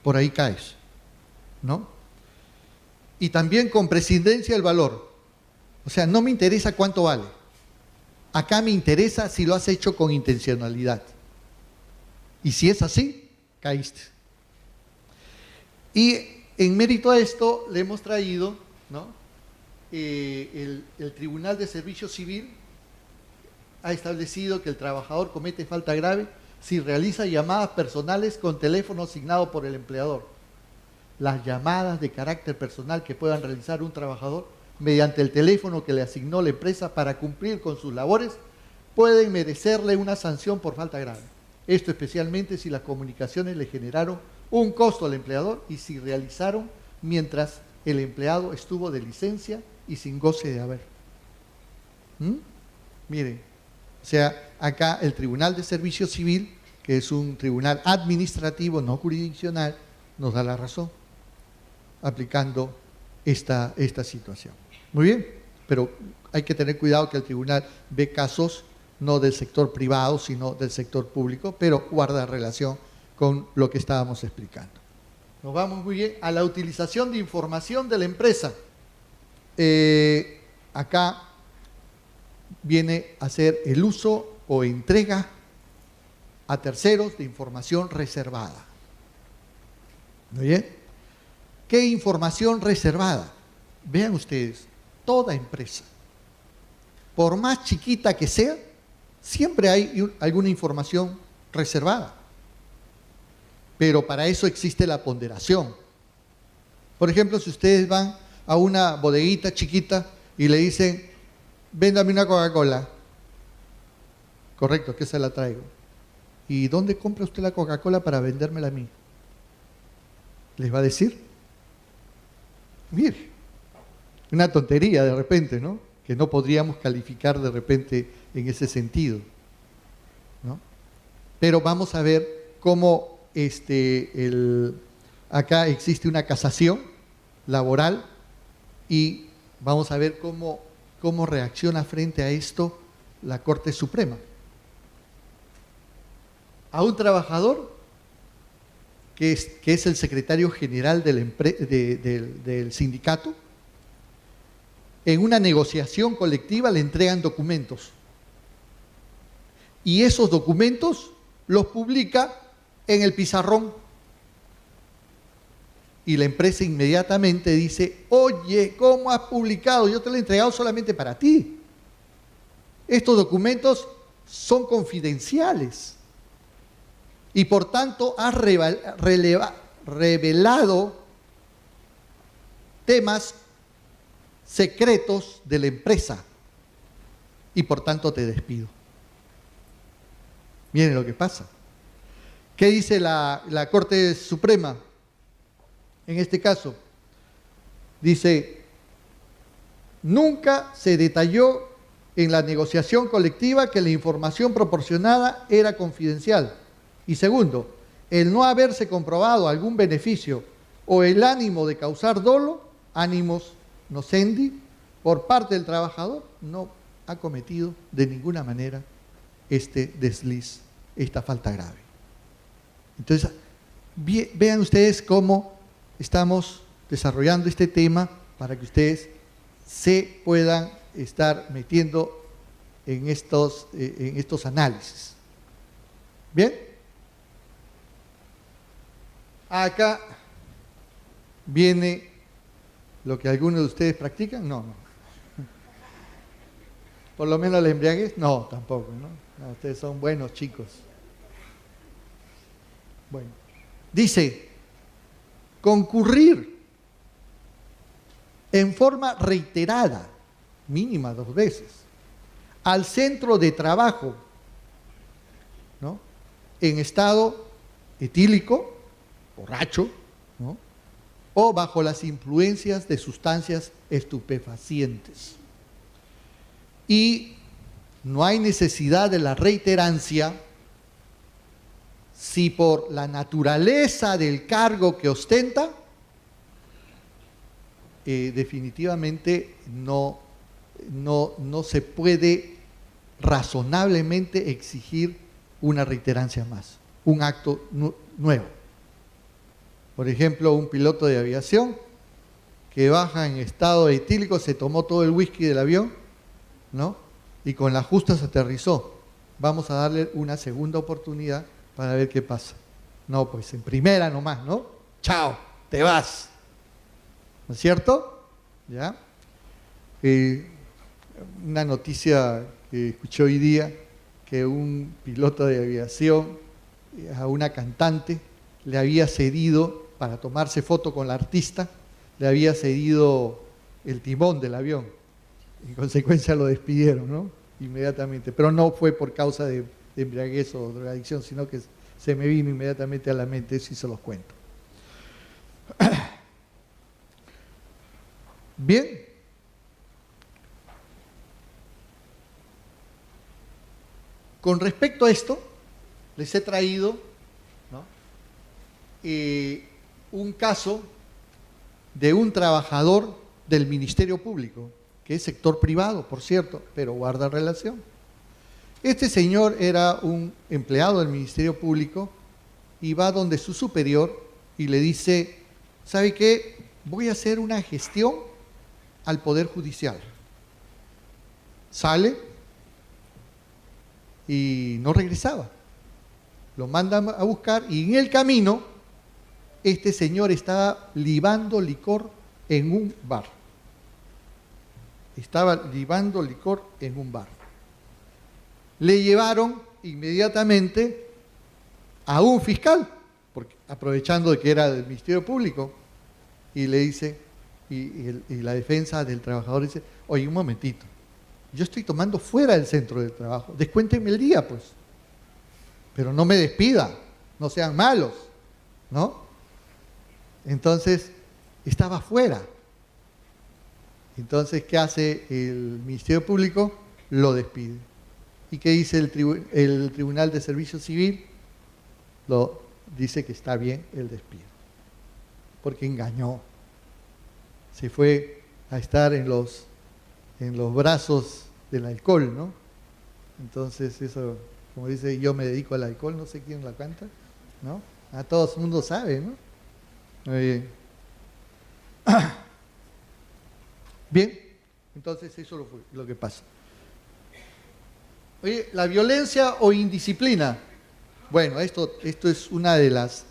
Por ahí caes, ¿no? Y también con prescindencia del valor. O sea, no me interesa cuánto vale. Acá me interesa si lo has hecho con intencionalidad. Y si es así, caíste. Y en mérito a esto le hemos traído, ¿no?, el Tribunal de Servicio Civil ha establecido que el trabajador comete falta grave si realiza llamadas personales con teléfono asignado por el empleador. Las llamadas de carácter personal que puedan realizar un trabajador mediante el teléfono que le asignó la empresa para cumplir con sus labores pueden merecerle una sanción por falta grave. Esto especialmente si las comunicaciones le generaron un costo al empleador y si realizaron mientras el empleado estuvo de licencia y sin goce de haber. Miren, o sea, acá el Tribunal de Servicio Civil, que es un tribunal administrativo, no jurisdiccional, nos da la razón, aplicando esta situación. Muy bien, pero hay que tener cuidado que el tribunal ve casos no del sector privado, sino del sector público, pero guarda relación con lo que estábamos explicando. Nos vamos muy bien a la utilización de información de la empresa. Acá viene a ser el uso o entrega a terceros de información reservada. ¿Muy bien? ¿Qué información reservada? Vean ustedes, toda empresa, por más chiquita que sea, siempre hay alguna información reservada. Pero para eso existe la ponderación. Por ejemplo, si ustedes van a una bodeguita chiquita y le dicen, véndame una Coca-Cola, Correcto, que se la traigo. ¿Y dónde compra usted la Coca-Cola para vendérmela a mí? ¿Les va a decir? Mire, una tontería de repente, ¿no? Que no podríamos calificar de repente en ese sentido, ¿no? Pero vamos a ver cómo acá existe una casación laboral y vamos a ver cómo reacciona frente a esto la Corte Suprema. A un trabajador que es el secretario general del sindicato, en una negociación colectiva le entregan documentos. Y esos documentos los publica en el pizarrón. Y la empresa inmediatamente dice, oye, ¿cómo has publicado? Yo te lo he entregado solamente para ti. Estos documentos son confidenciales. Y por tanto has revelado temas secretos de la empresa y por tanto te despido. Miren lo que pasa. ¿Qué dice la Corte Suprema? En este caso, dice, nunca se detalló en la negociación colectiva que la información proporcionada era confidencial. Y segundo, el no haberse comprobado algún beneficio o el ánimo de causar dolo, ánimos nocendi, por parte del trabajador, no ha cometido de ninguna manera este desliz, esta falta grave. Entonces, vean ustedes cómo estamos desarrollando este tema para que ustedes se puedan estar metiendo en estos análisis. ¿Bien? Acá viene lo que algunos de ustedes practican. No. Por lo menos la embriaguez, no, tampoco, ¿no? No, ustedes son buenos chicos. Bueno, dice, concurrir en forma reiterada, mínima 2 veces, al centro de trabajo, ¿no? En estado etílico, borracho, ¿no? O bajo las influencias de sustancias estupefacientes. Y no hay necesidad de la reiterancia si por la naturaleza del cargo que ostenta, definitivamente no se puede razonablemente exigir una reiterancia más, un acto nuevo. Por ejemplo, un piloto de aviación que baja en estado etílico, se tomó todo el whisky del avión, ¿no? Y con las justas aterrizó. Vamos a darle una segunda oportunidad para ver qué pasa. No, pues en primera nomás, ¿no? Chao, te vas. ¿No es cierto? ¿Ya? Una noticia que escuché hoy día, que un piloto de aviación a una cantante le había cedido, para tomarse foto con la artista, le había cedido el timón del avión. En consecuencia lo despidieron, ¿no? Inmediatamente. Pero no fue por causa de embriaguez o drogadicción, sino que se me vino inmediatamente a la mente, eso y se los cuento. Bien. Con respecto a esto, les he traído, ¿no? Un caso de un trabajador del Ministerio Público, que es sector privado, por cierto, pero guarda relación. Este señor era un empleado del Ministerio Público y va donde su superior y le dice, ¿sabe qué? Voy a hacer una gestión al Poder Judicial. Sale y no regresaba. Lo mandan a buscar y en el camino este señor estaba libando licor en un bar. Estaba libando licor en un bar. Le llevaron inmediatamente a un fiscal, porque, aprovechando de que era del Ministerio Público, y le dice, y la defensa del trabajador dice, oye, un momentito, yo estoy tomando fuera del centro de trabajo. Descuéntenme el día, pues. Pero no me despida, no sean malos, ¿no? Entonces, estaba fuera. Entonces, ¿qué hace el Ministerio Público? Lo despide. ¿Y qué dice el Tribunal de Servicio Civil? Dice que está bien el despido. Porque engañó. Se fue a estar en los brazos del alcohol, ¿no? Entonces, eso, como dice, yo me dedico al alcohol, no sé quién la canta, ¿no? A todo el mundo sabe, ¿no? Muy bien. Bien, entonces eso es lo que pasa. Oye, la violencia o indisciplina. Bueno, esto es una de las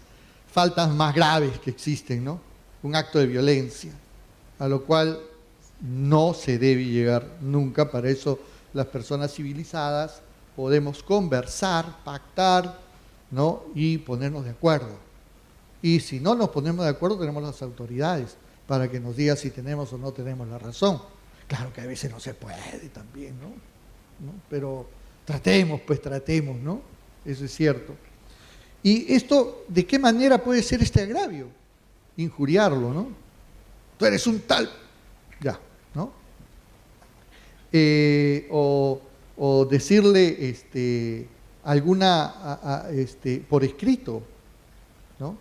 faltas más graves que existen, ¿no? Un acto de violencia, a lo cual no se debe llegar nunca. Para eso las personas civilizadas podemos conversar, pactar, ¿no? Y ponernos de acuerdo. Y si no nos ponemos de acuerdo, tenemos las autoridades para que nos diga si tenemos o no tenemos la razón. Claro que a veces no se puede también, ¿no? Pero tratemos, ¿no? Eso es cierto. ¿Y esto de qué manera puede ser este agravio? Injuriarlo, ¿no? Tú eres un tal, ya, ¿no? O decirle alguna, por escrito, ¿no?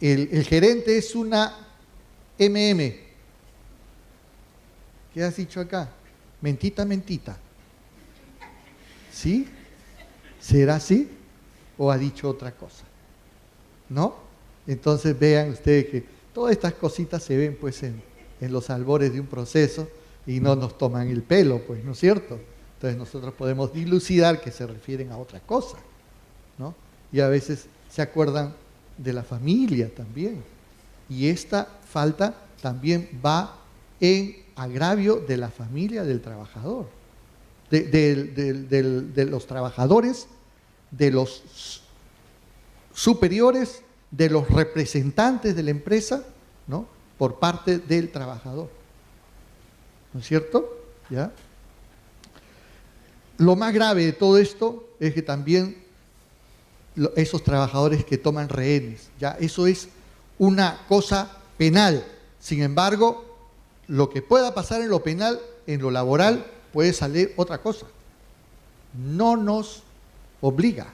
El gerente es una MM. ¿Qué has dicho acá? Mentita, mentita. ¿Sí? ¿Será así? ¿O ha dicho otra cosa? ¿No? Entonces vean ustedes que todas estas cositas se ven pues en los albores de un proceso y no nos toman el pelo, pues, ¿no es cierto? Entonces nosotros podemos dilucidar que se refieren a otra cosa, ¿no? Y a veces se acuerdan de la familia también. Y esta falta también va en agravio de la familia del trabajador, de los trabajadores, de los superiores, de los representantes de la empresa, ¿no? Por parte del trabajador. ¿No es cierto? ¿Ya? Lo más grave de todo esto es que también esos trabajadores que toman rehenes, ya eso es una cosa penal. Sin embargo, lo que pueda pasar en lo penal, en lo laboral, puede salir otra cosa. No nos obliga.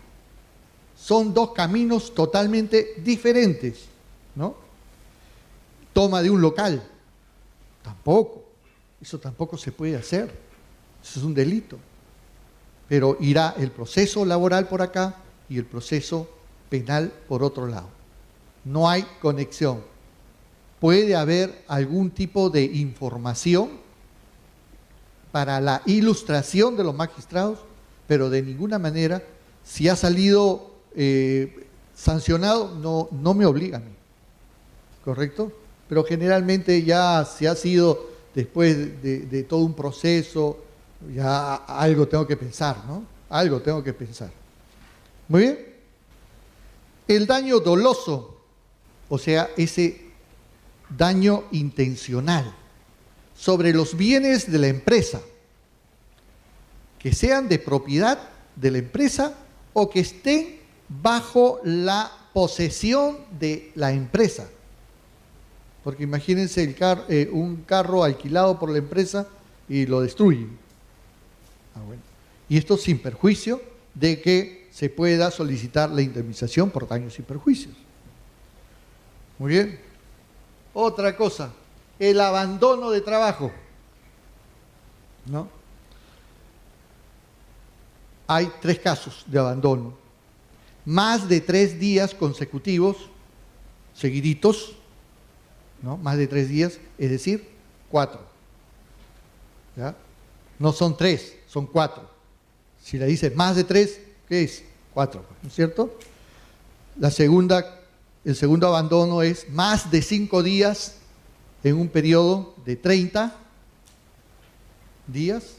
Son dos caminos totalmente diferentes, ¿no? Toma de un local, tampoco. Eso tampoco se puede hacer. Eso es un delito. Pero irá el proceso laboral por acá y el proceso penal por otro lado. No hay conexión. Puede haber algún tipo de información para la ilustración de los magistrados, pero de ninguna manera, si ha salido sancionado, no me obliga a mí. ¿Correcto? Pero generalmente ya si ha sido después de todo un proceso, ya algo tengo que pensar, ¿no? Algo tengo que pensar. Muy bien. El daño doloso, o sea, ese daño intencional sobre los bienes de la empresa, que sean de propiedad de la empresa o que estén bajo la posesión de la empresa. Porque imagínense un carro alquilado por la empresa y lo destruyen. Bueno. Y esto sin perjuicio de que se pueda solicitar la indemnización por daños y perjuicios. Muy bien. Otra cosa, el abandono de trabajo, ¿no? Hay 3 casos de abandono. Más de 3 días consecutivos, seguiditos, ¿no? Más de 3 días, es decir, 4. ¿Ya? No son 3, son 4. Si le dice más de 3, ¿qué es? 4, ¿no es cierto? El segundo abandono es más de 5 días en un periodo de 30 días,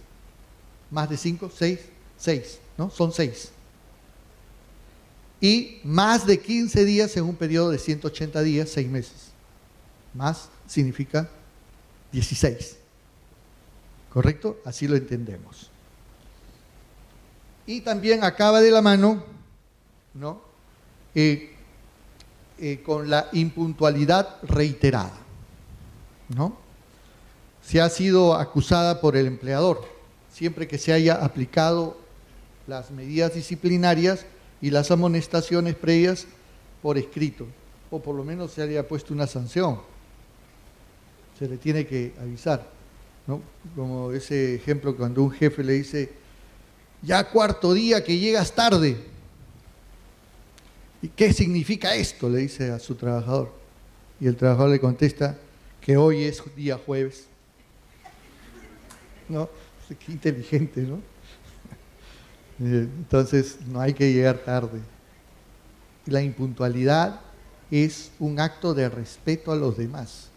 más de 5, 6, ¿no? Son 6. Y más de 15 días en un periodo de 180 días, 6 meses. Más significa 16. ¿Correcto? Así lo entendemos. Y también acaba de la mano, ¿no? Con la impuntualidad reiterada, ¿no? Se ha sido acusada por el empleador, siempre que se haya aplicado las medidas disciplinarias y las amonestaciones previas por escrito, o por lo menos se haya puesto una sanción, se le tiene que avisar, ¿no? Como ese ejemplo cuando un jefe le dice, ya cuarto día que llegas tarde. ¿Y qué significa esto?, le dice a su trabajador. Y el trabajador le contesta que hoy es día jueves. ¿No? Qué inteligente, ¿no? Entonces, no hay que llegar tarde. La impuntualidad es un acto de respeto a los demás,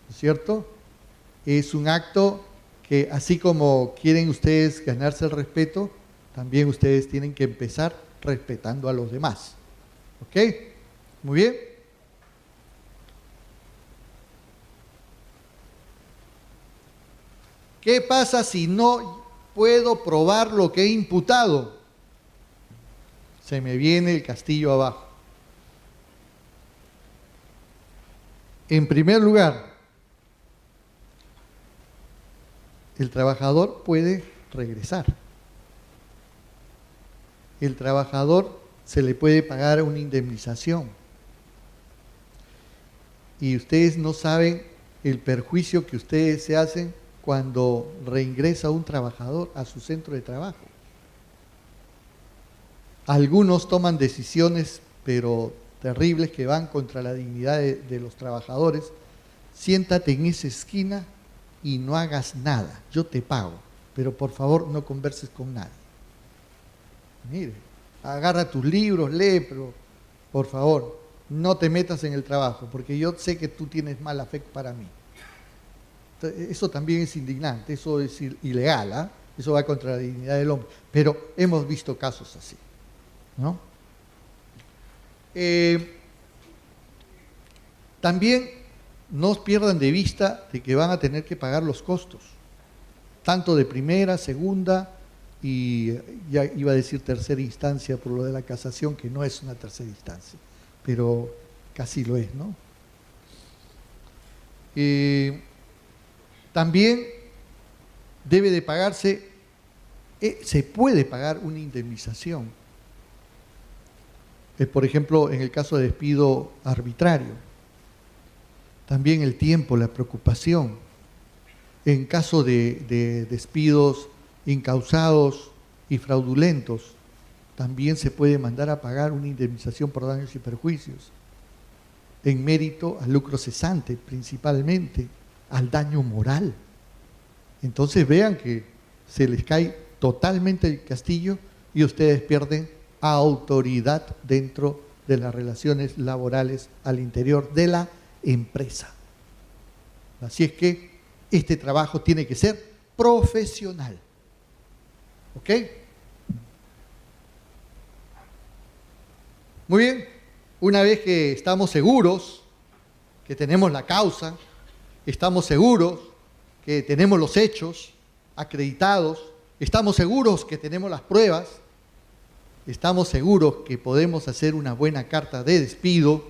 ¿no es cierto? Es un acto que, así como quieren ustedes ganarse el respeto, también ustedes tienen que empezar respetando a los demás. ¿Ok? Muy bien. ¿Qué pasa si no puedo probar lo que he imputado? Se me viene el castillo abajo. En primer lugar, el trabajador puede regresar. El trabajador se le puede pagar una indemnización. Y ustedes no saben el perjuicio que ustedes se hacen cuando reingresa un trabajador a su centro de trabajo. Algunos toman decisiones, pero terribles, que van contra la dignidad de los trabajadores. Siéntate en esa esquina y no hagas nada, yo te pago, pero por favor no converses con nadie. Mire, agarra tus libros, lee, pero por favor, no te metas en el trabajo, porque yo sé que tú tienes mal afecto para mí. Entonces, eso también es indignante, eso es ilegal, ¿eh? Eso va contra la dignidad del hombre, pero hemos visto casos así, ¿no? También no pierdan de vista de que van a tener que pagar los costos, tanto de primera, segunda y ya iba a decir tercera instancia por lo de la casación, que no es una tercera instancia, pero casi lo es, ¿no? También debe de pagarse, se puede pagar una indemnización. Por ejemplo, en el caso de despido arbitrario. También el tiempo, la preocupación. En caso de despidos incausados y fraudulentos, también se puede mandar a pagar una indemnización por daños y perjuicios, en mérito al lucro cesante, principalmente al daño moral. Entonces vean que se les cae totalmente el castillo y ustedes pierden autoridad dentro de las relaciones laborales al interior de la empresa. Así es que este trabajo tiene que ser profesional. ¿Ok? Muy bien, una vez que estamos seguros que tenemos la causa, estamos seguros que tenemos los hechos acreditados, estamos seguros que tenemos las pruebas, estamos seguros que podemos hacer una buena carta de despido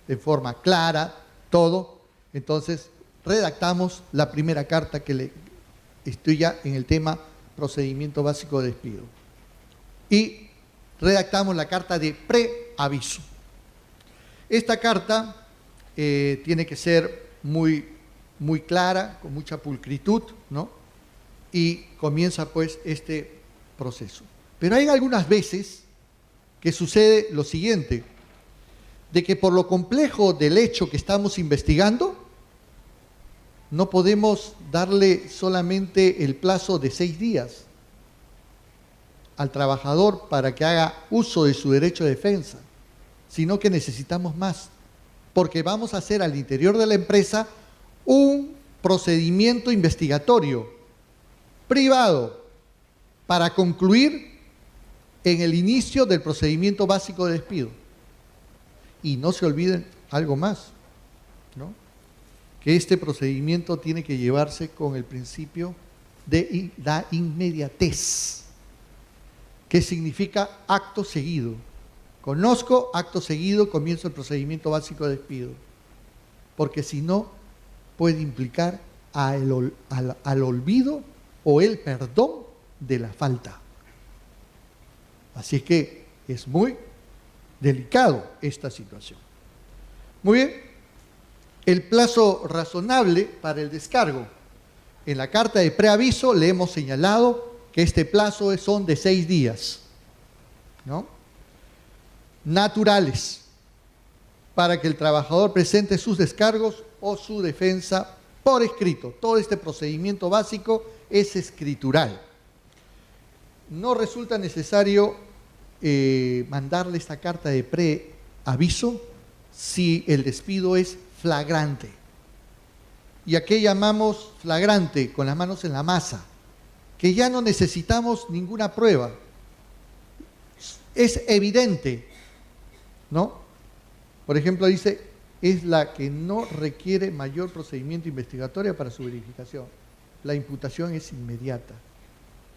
de forma clara, todo, entonces redactamos la primera carta estoy ya en el tema procedimiento básico de despido. Y redactamos la carta de preaviso. Esta carta tiene que ser muy clara, con mucha pulcritud, ¿no? Y comienza pues este proceso. Pero hay algunas veces que sucede lo siguiente, de que por lo complejo del hecho que estamos investigando, no podemos darle solamente el plazo de 6 días al trabajador para que haga uso de su derecho de defensa, sino que necesitamos más, porque vamos a hacer al interior de la empresa un procedimiento investigatorio privado para concluir en el inicio del procedimiento básico de despido. Y no se olviden algo más, ¿no? que este procedimiento tiene que llevarse con el principio de la inmediatez, que significa acto seguido. Conozco, acto seguido, comienzo el procedimiento básico de despido, porque si no puede implicar al olvido o el perdón de la falta. Así es que es muy delicado esta situación. Muy bien, el plazo razonable para el descargo. En la carta de preaviso le hemos señalado que este plazo son de 6 días, ¿no? Naturales, para que el trabajador presente sus descargos o su defensa por escrito. Todo este procedimiento básico es escritural. No resulta necesario mandarle esta carta de preaviso si el despido es flagrante. ¿Y a qué llamamos flagrante? Con las manos en la masa, que ya no necesitamos ninguna prueba. Es evidente, ¿no? Por ejemplo, dice, es la que no requiere mayor procedimiento investigatorio para su verificación. La imputación es inmediata.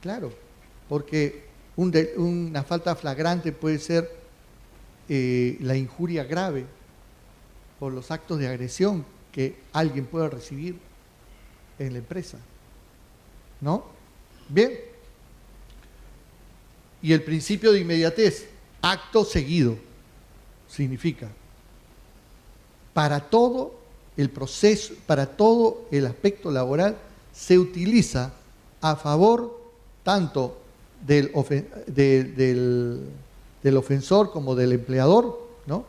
Claro, porque una falta flagrante puede ser la injuria grave por los actos de agresión que alguien pueda recibir en la empresa, ¿no? Bien. Y el principio de inmediatez, acto seguido, significa para todo el proceso, para todo el aspecto laboral, se utiliza a favor tanto del ofensor como del empleador, ¿no?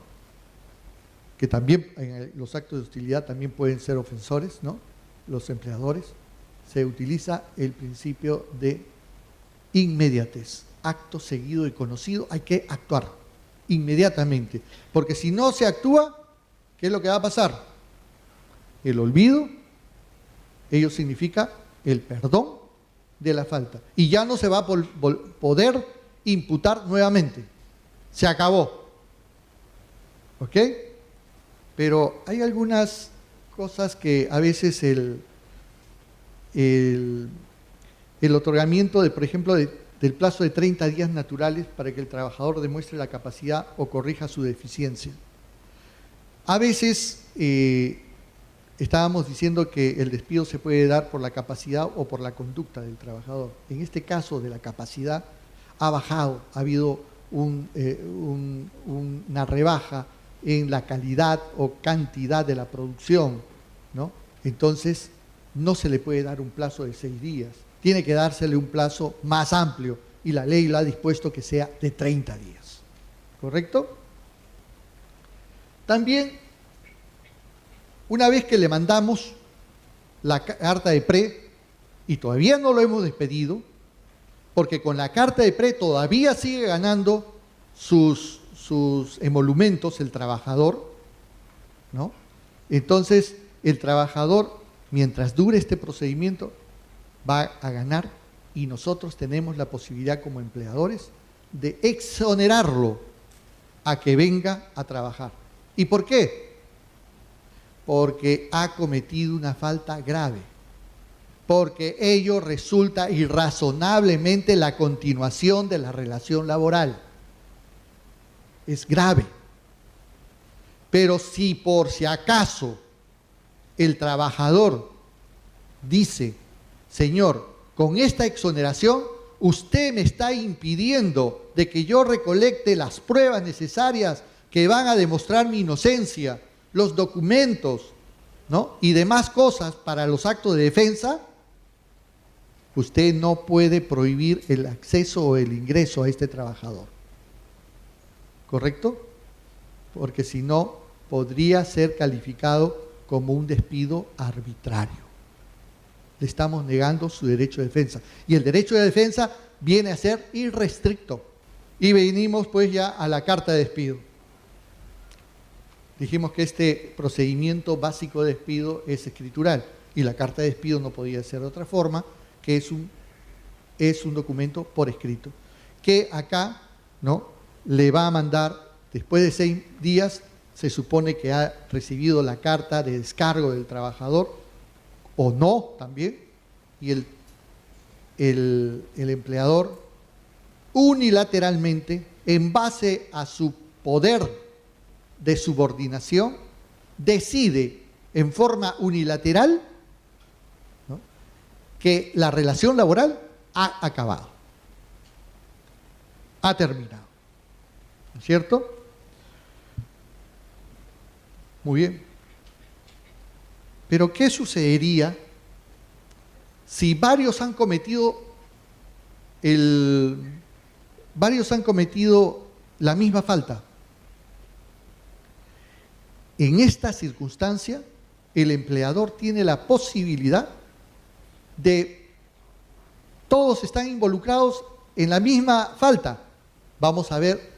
Que también en los actos de hostilidad también pueden ser ofensores, ¿no? Los empleadores. Se utiliza el principio de inmediatez, acto seguido y conocido, hay que actuar inmediatamente, porque si no se actúa, ¿qué es lo que va a pasar? El olvido, ello significa el perdón de la falta, y ya no se va a poder imputar nuevamente, se acabó, ¿ok? Pero hay algunas cosas que a veces el otorgamiento, por ejemplo, del plazo de 30 días naturales para que el trabajador demuestre la capacidad o corrija su deficiencia. A veces estábamos diciendo que el despido se puede dar por la capacidad o por la conducta del trabajador. En este caso de la capacidad ha bajado, ha habido una rebaja en la calidad o cantidad de la producción, ¿no? Entonces no se le puede dar un plazo de 6 días, tiene que dársele un plazo más amplio y la ley lo ha dispuesto que sea de 30 días, ¿correcto? También, una vez que le mandamos la carta de pre y todavía no lo hemos despedido, porque con la carta de pre todavía sigue ganando sus emolumentos el trabajador, ¿no? Entonces, el trabajador, mientras dure este procedimiento, va a ganar y nosotros tenemos la posibilidad como empleadores de exonerarlo a que venga a trabajar. ¿Y por qué? Porque ha cometido una falta grave, porque ello resulta irrazonablemente la continuación de la relación laboral. Es grave. Pero si por si acaso el trabajador dice, señor, con esta exoneración usted me está impidiendo de que yo recolecte las pruebas necesarias que van a demostrar mi inocencia, los documentos, ¿no? Y demás cosas para los actos de defensa, usted no puede prohibir el acceso o el ingreso a este trabajador. ¿Correcto? Porque si no, podría ser calificado como un despido arbitrario. Le estamos negando su derecho de defensa. Y el derecho de defensa viene a ser irrestricto. Y venimos pues ya a la carta de despido. Dijimos que este procedimiento básico de despido es escritural y la carta de despido no podía ser de otra forma, que es un documento por escrito, que acá, ¿no?, le va a mandar, después de 6 días, se supone que ha recibido la carta de descargo del trabajador o no también, y el empleador unilateralmente, en base a su poder de subordinación, decide en forma unilateral, ¿no?, que la relación laboral ha acabado, ha terminado, ¿no es cierto? Muy bien. Pero ¿qué sucedería si varios han cometido la misma falta? En esta circunstancia, el empleador tiene la posibilidad de, todos están involucrados en la misma falta. Vamos a ver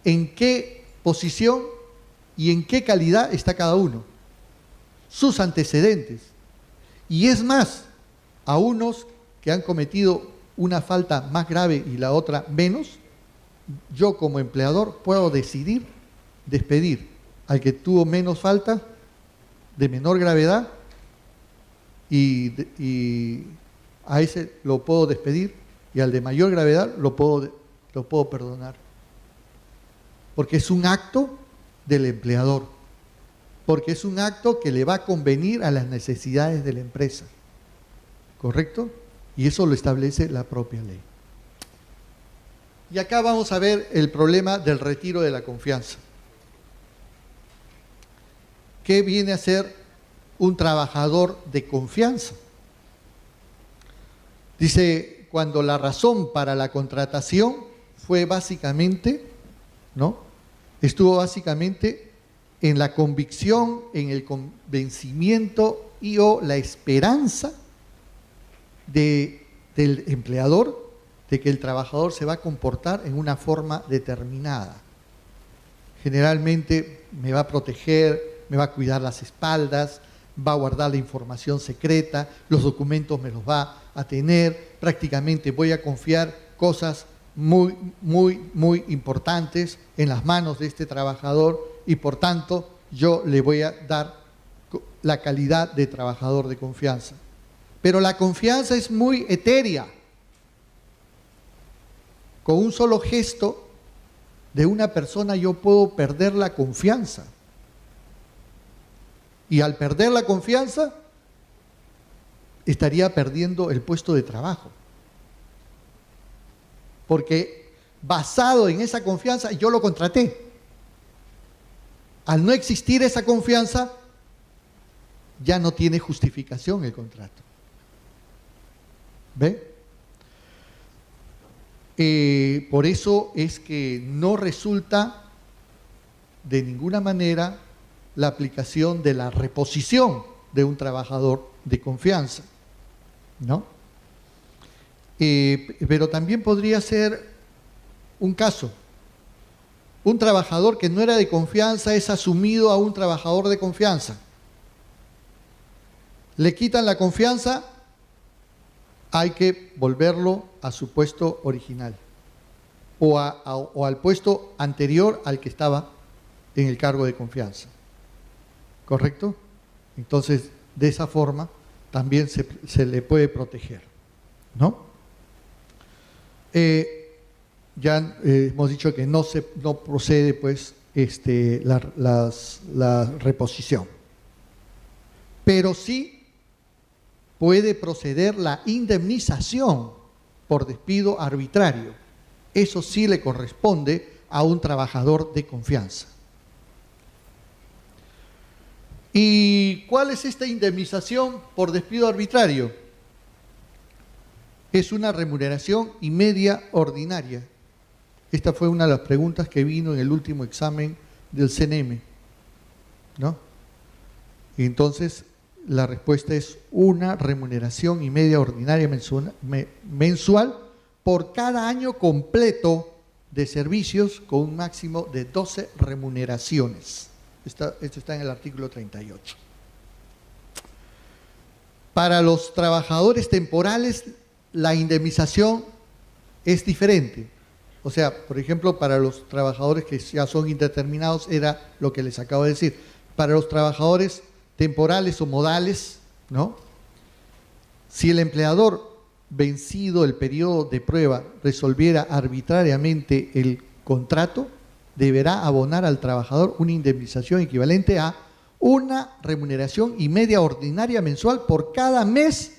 en qué posición y en qué calidad está cada uno, sus antecedentes. Y es más, a unos que han cometido una falta más grave y la otra menos, yo como empleador puedo decidir despedir al que tuvo menos falta, de menor gravedad, y a ese lo puedo despedir, y al de mayor gravedad lo puedo perdonar. Porque es un acto del empleador, porque es un acto que le va a convenir a las necesidades de la empresa, ¿correcto? Y eso lo establece la propia ley. Y acá vamos a ver el problema del retiro de la confianza. ¿Qué viene a ser un trabajador de confianza? Dice, cuando la razón para la contratación fue básicamente, ¿no?, estuvo básicamente en la convicción, en el convencimiento y o la esperanza del empleador de que el trabajador se va a comportar en una forma determinada. Generalmente me va a proteger, me va a cuidar las espaldas, va a guardar la información secreta, los documentos me los va a tener, prácticamente voy a confiar cosas muy importantes en las manos de este trabajador y por tanto yo le voy a dar la calidad de trabajador de confianza. Pero la confianza es muy etérea. Con un solo gesto de una persona yo puedo perder la confianza. Y al perder la confianza, estaría perdiendo el puesto de trabajo. Porque basado en esa confianza, yo lo contraté. Al no existir esa confianza, ya no tiene justificación el contrato. ¿Ve? Por eso es que no resulta de ninguna manera la aplicación de la reposición de un trabajador de confianza, ¿no? Pero también podría ser un caso. Un trabajador que no era de confianza es asumido a un trabajador de confianza. Le quitan la confianza, hay que volverlo a su puesto original o al puesto anterior al que estaba en el cargo de confianza. ¿Correcto? Entonces, de esa forma también se le puede proteger, ¿no? Ya hemos dicho que no procede pues la reposición, pero sí puede proceder la indemnización por despido arbitrario. Eso sí le corresponde a un trabajador de confianza. ¿Y cuál es esta indemnización por despido arbitrario? Es una remuneración y media ordinaria. Esta fue una de las preguntas que vino en el último examen del CNM, ¿no? Y entonces la respuesta es una remuneración y media ordinaria mensual por cada año completo de servicios con un máximo de 12 remuneraciones. Esto está en el artículo 38. Para los trabajadores temporales, la indemnización es diferente. O sea, por ejemplo, para los trabajadores que ya son indeterminados, era lo que les acabo de decir. Para los trabajadores temporales o modales, ¿no? Si el empleador, vencido el periodo de prueba, resolviera arbitrariamente el contrato, deberá abonar al trabajador una indemnización equivalente a una remuneración y media ordinaria mensual por cada mes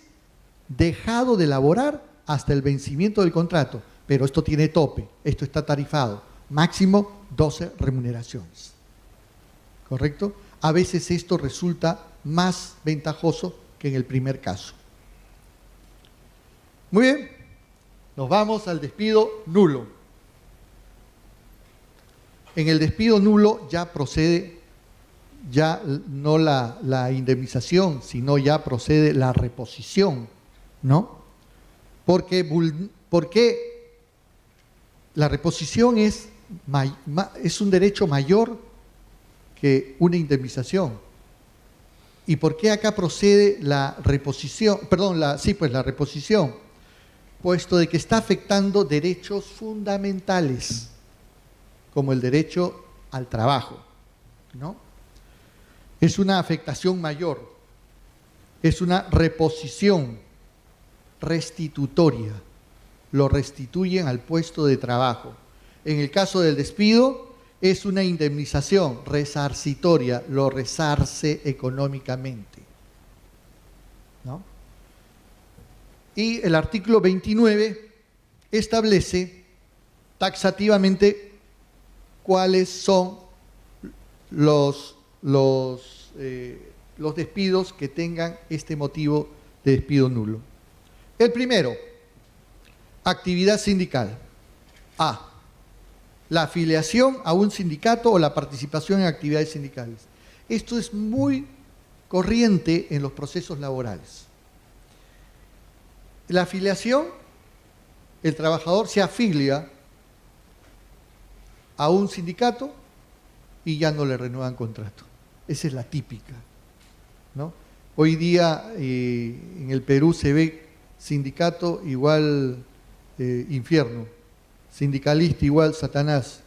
dejado de laborar hasta el vencimiento del contrato. Pero esto tiene tope, esto está tarifado, máximo 12 remuneraciones. ¿Correcto? A veces esto resulta más ventajoso que en el primer caso. Muy bien, nos vamos al despido nulo. En el despido nulo ya procede, ya no la indemnización, sino ya procede la reposición, ¿no? Porque la reposición es un derecho mayor que una indemnización. ¿Y por qué acá procede la reposición? Perdón, la reposición, puesto de que está afectando derechos fundamentales, como el derecho al trabajo, ¿no? Es una afectación mayor, es una reposición restitutoria, lo restituyen al puesto de trabajo. En el caso del despido, es una indemnización resarcitoria, lo resarce económicamente, ¿no? Y el artículo 29 establece taxativamente cuáles son los despidos que tengan este motivo de despido nulo. El primero, actividad sindical. A, la afiliación a un sindicato o la participación en actividades sindicales. Esto es muy corriente en los procesos laborales. La afiliación, el trabajador se afilia a un sindicato y ya no le renuevan contrato. Esa es la típica, ¿no? Hoy día en el Perú se ve sindicato igual infierno, sindicalista igual Satanás.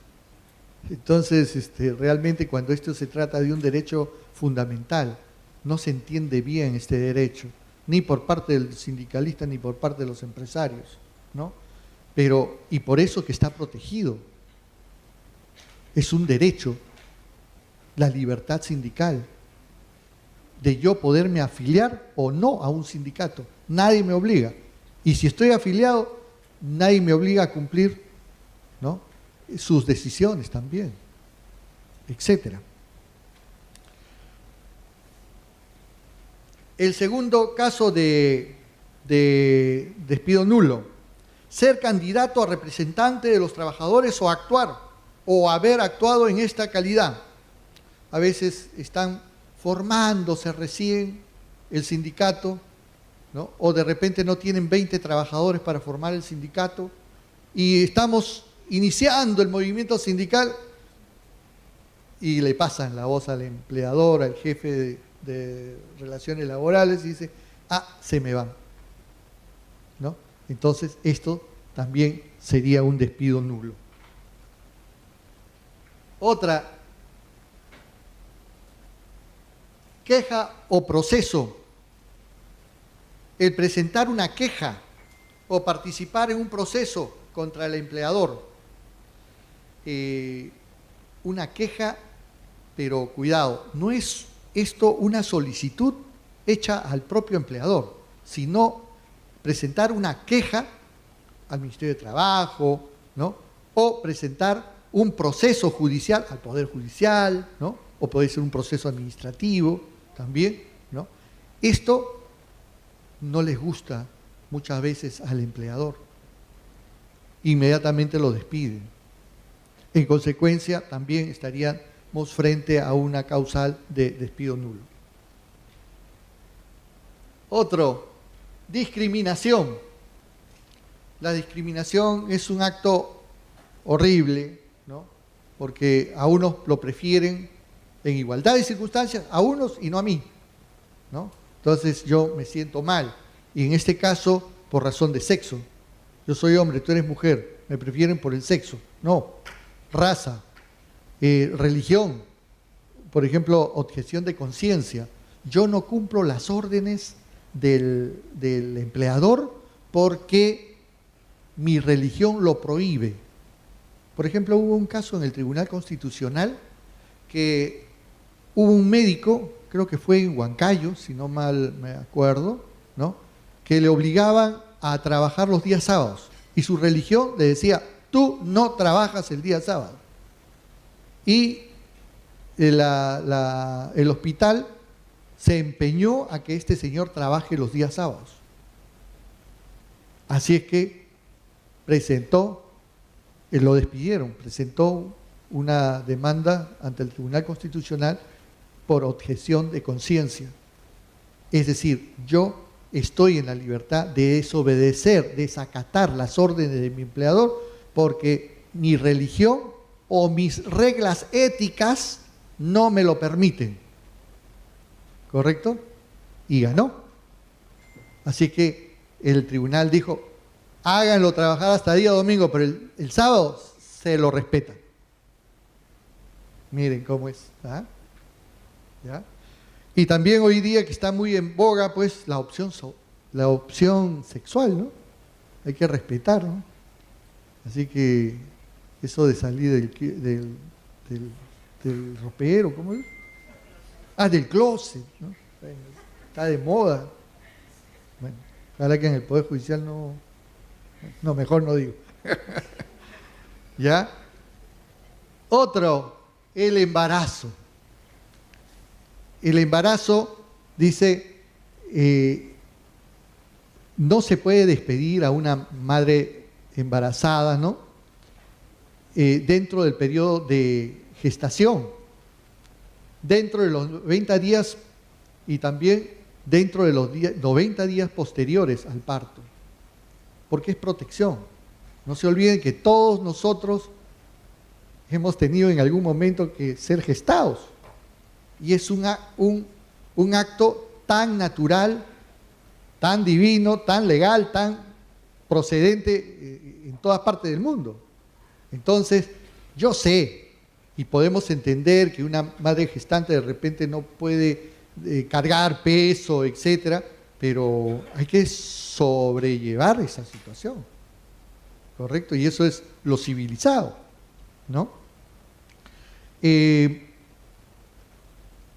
Entonces, realmente cuando esto se trata de un derecho fundamental, no se entiende bien este derecho, ni por parte del sindicalista ni por parte de los empresarios, ¿no? Pero, y por eso que está protegido. Es un derecho, la libertad sindical, de yo poderme afiliar o no a un sindicato. Nadie me obliga. Y si estoy afiliado, nadie me obliga a cumplir, ¿no?, sus decisiones también, etcétera. El segundo caso de despido nulo: ser candidato a representante de los trabajadores o actuar o haber actuado en esta calidad. A veces están formándose recién el sindicato, ¿no?, o de repente no tienen 20 trabajadores para formar el sindicato y estamos iniciando el movimiento sindical y le pasan la voz al empleador, al jefe de relaciones laborales y dice: ah, se me van, ¿no? Entonces esto también sería un despido nulo. Otra, queja o proceso. El presentar una queja o participar en un proceso contra el empleador. Una queja, pero cuidado, no es esto una solicitud hecha al propio empleador, sino presentar una queja al Ministerio de Trabajo, ¿no?, o presentar un proceso judicial al Poder Judicial, ¿no?, o puede ser un proceso administrativo también, ¿no? Esto no les gusta muchas veces al empleador. Inmediatamente lo despiden. En consecuencia, también estaríamos frente a una causal de despido nulo. Otro, discriminación. La discriminación es un acto horrible, ¿no?, porque a unos lo prefieren en igualdad de circunstancias, a unos y no a mí, ¿no? Entonces yo me siento mal, y en este caso por razón de sexo. Yo soy hombre, tú eres mujer, me prefieren por el sexo. No, raza, religión, por ejemplo, objeción de conciencia. Yo no cumplo las órdenes del empleador porque mi religión lo prohíbe. Por ejemplo, hubo un caso en el Tribunal Constitucional que hubo un médico, creo que fue en Huancayo, si no mal me acuerdo, ¿no?, que le obligaban a trabajar los días sábados. Y su religión le decía, tú no trabajas el día sábado. Y el hospital se empeñó a que este señor trabaje los días sábados. Así es que presentó, lo despidieron, presentó una demanda ante el Tribunal Constitucional por objeción de conciencia. Es decir, yo estoy en la libertad de desobedecer, desacatar las órdenes de mi empleador porque mi religión o mis reglas éticas no me lo permiten. ¿Correcto? Y ganó. Así que el tribunal dijo, háganlo trabajar hasta día domingo, pero el sábado se lo respetan. Miren cómo es. ¿Ah? ¿Ya? Y también hoy día que está muy en boga, pues, la opción sexual, ¿no? Hay que respetar, ¿no? Así que eso de salir del ropero, ¿cómo es? Ah, del closet, ¿no? Está de moda. Bueno, ojalá que en el Poder Judicial no, mejor no digo. ¿Ya? Otro, el embarazo. El embarazo, dice, no se puede despedir a una madre embarazada, ¿no? Dentro del periodo de gestación, dentro de los 90 días y también dentro de los 90 días posteriores al parto, porque es protección. No se olviden que todos nosotros hemos tenido en algún momento que ser gestados. Y es un acto tan natural, tan divino, tan legal, tan procedente en todas partes del mundo. Entonces, yo sé y podemos entender que una madre gestante de repente no puede cargar peso, etcétera, pero hay que sobrellevar esa situación, ¿correcto? Y eso es lo civilizado, ¿no?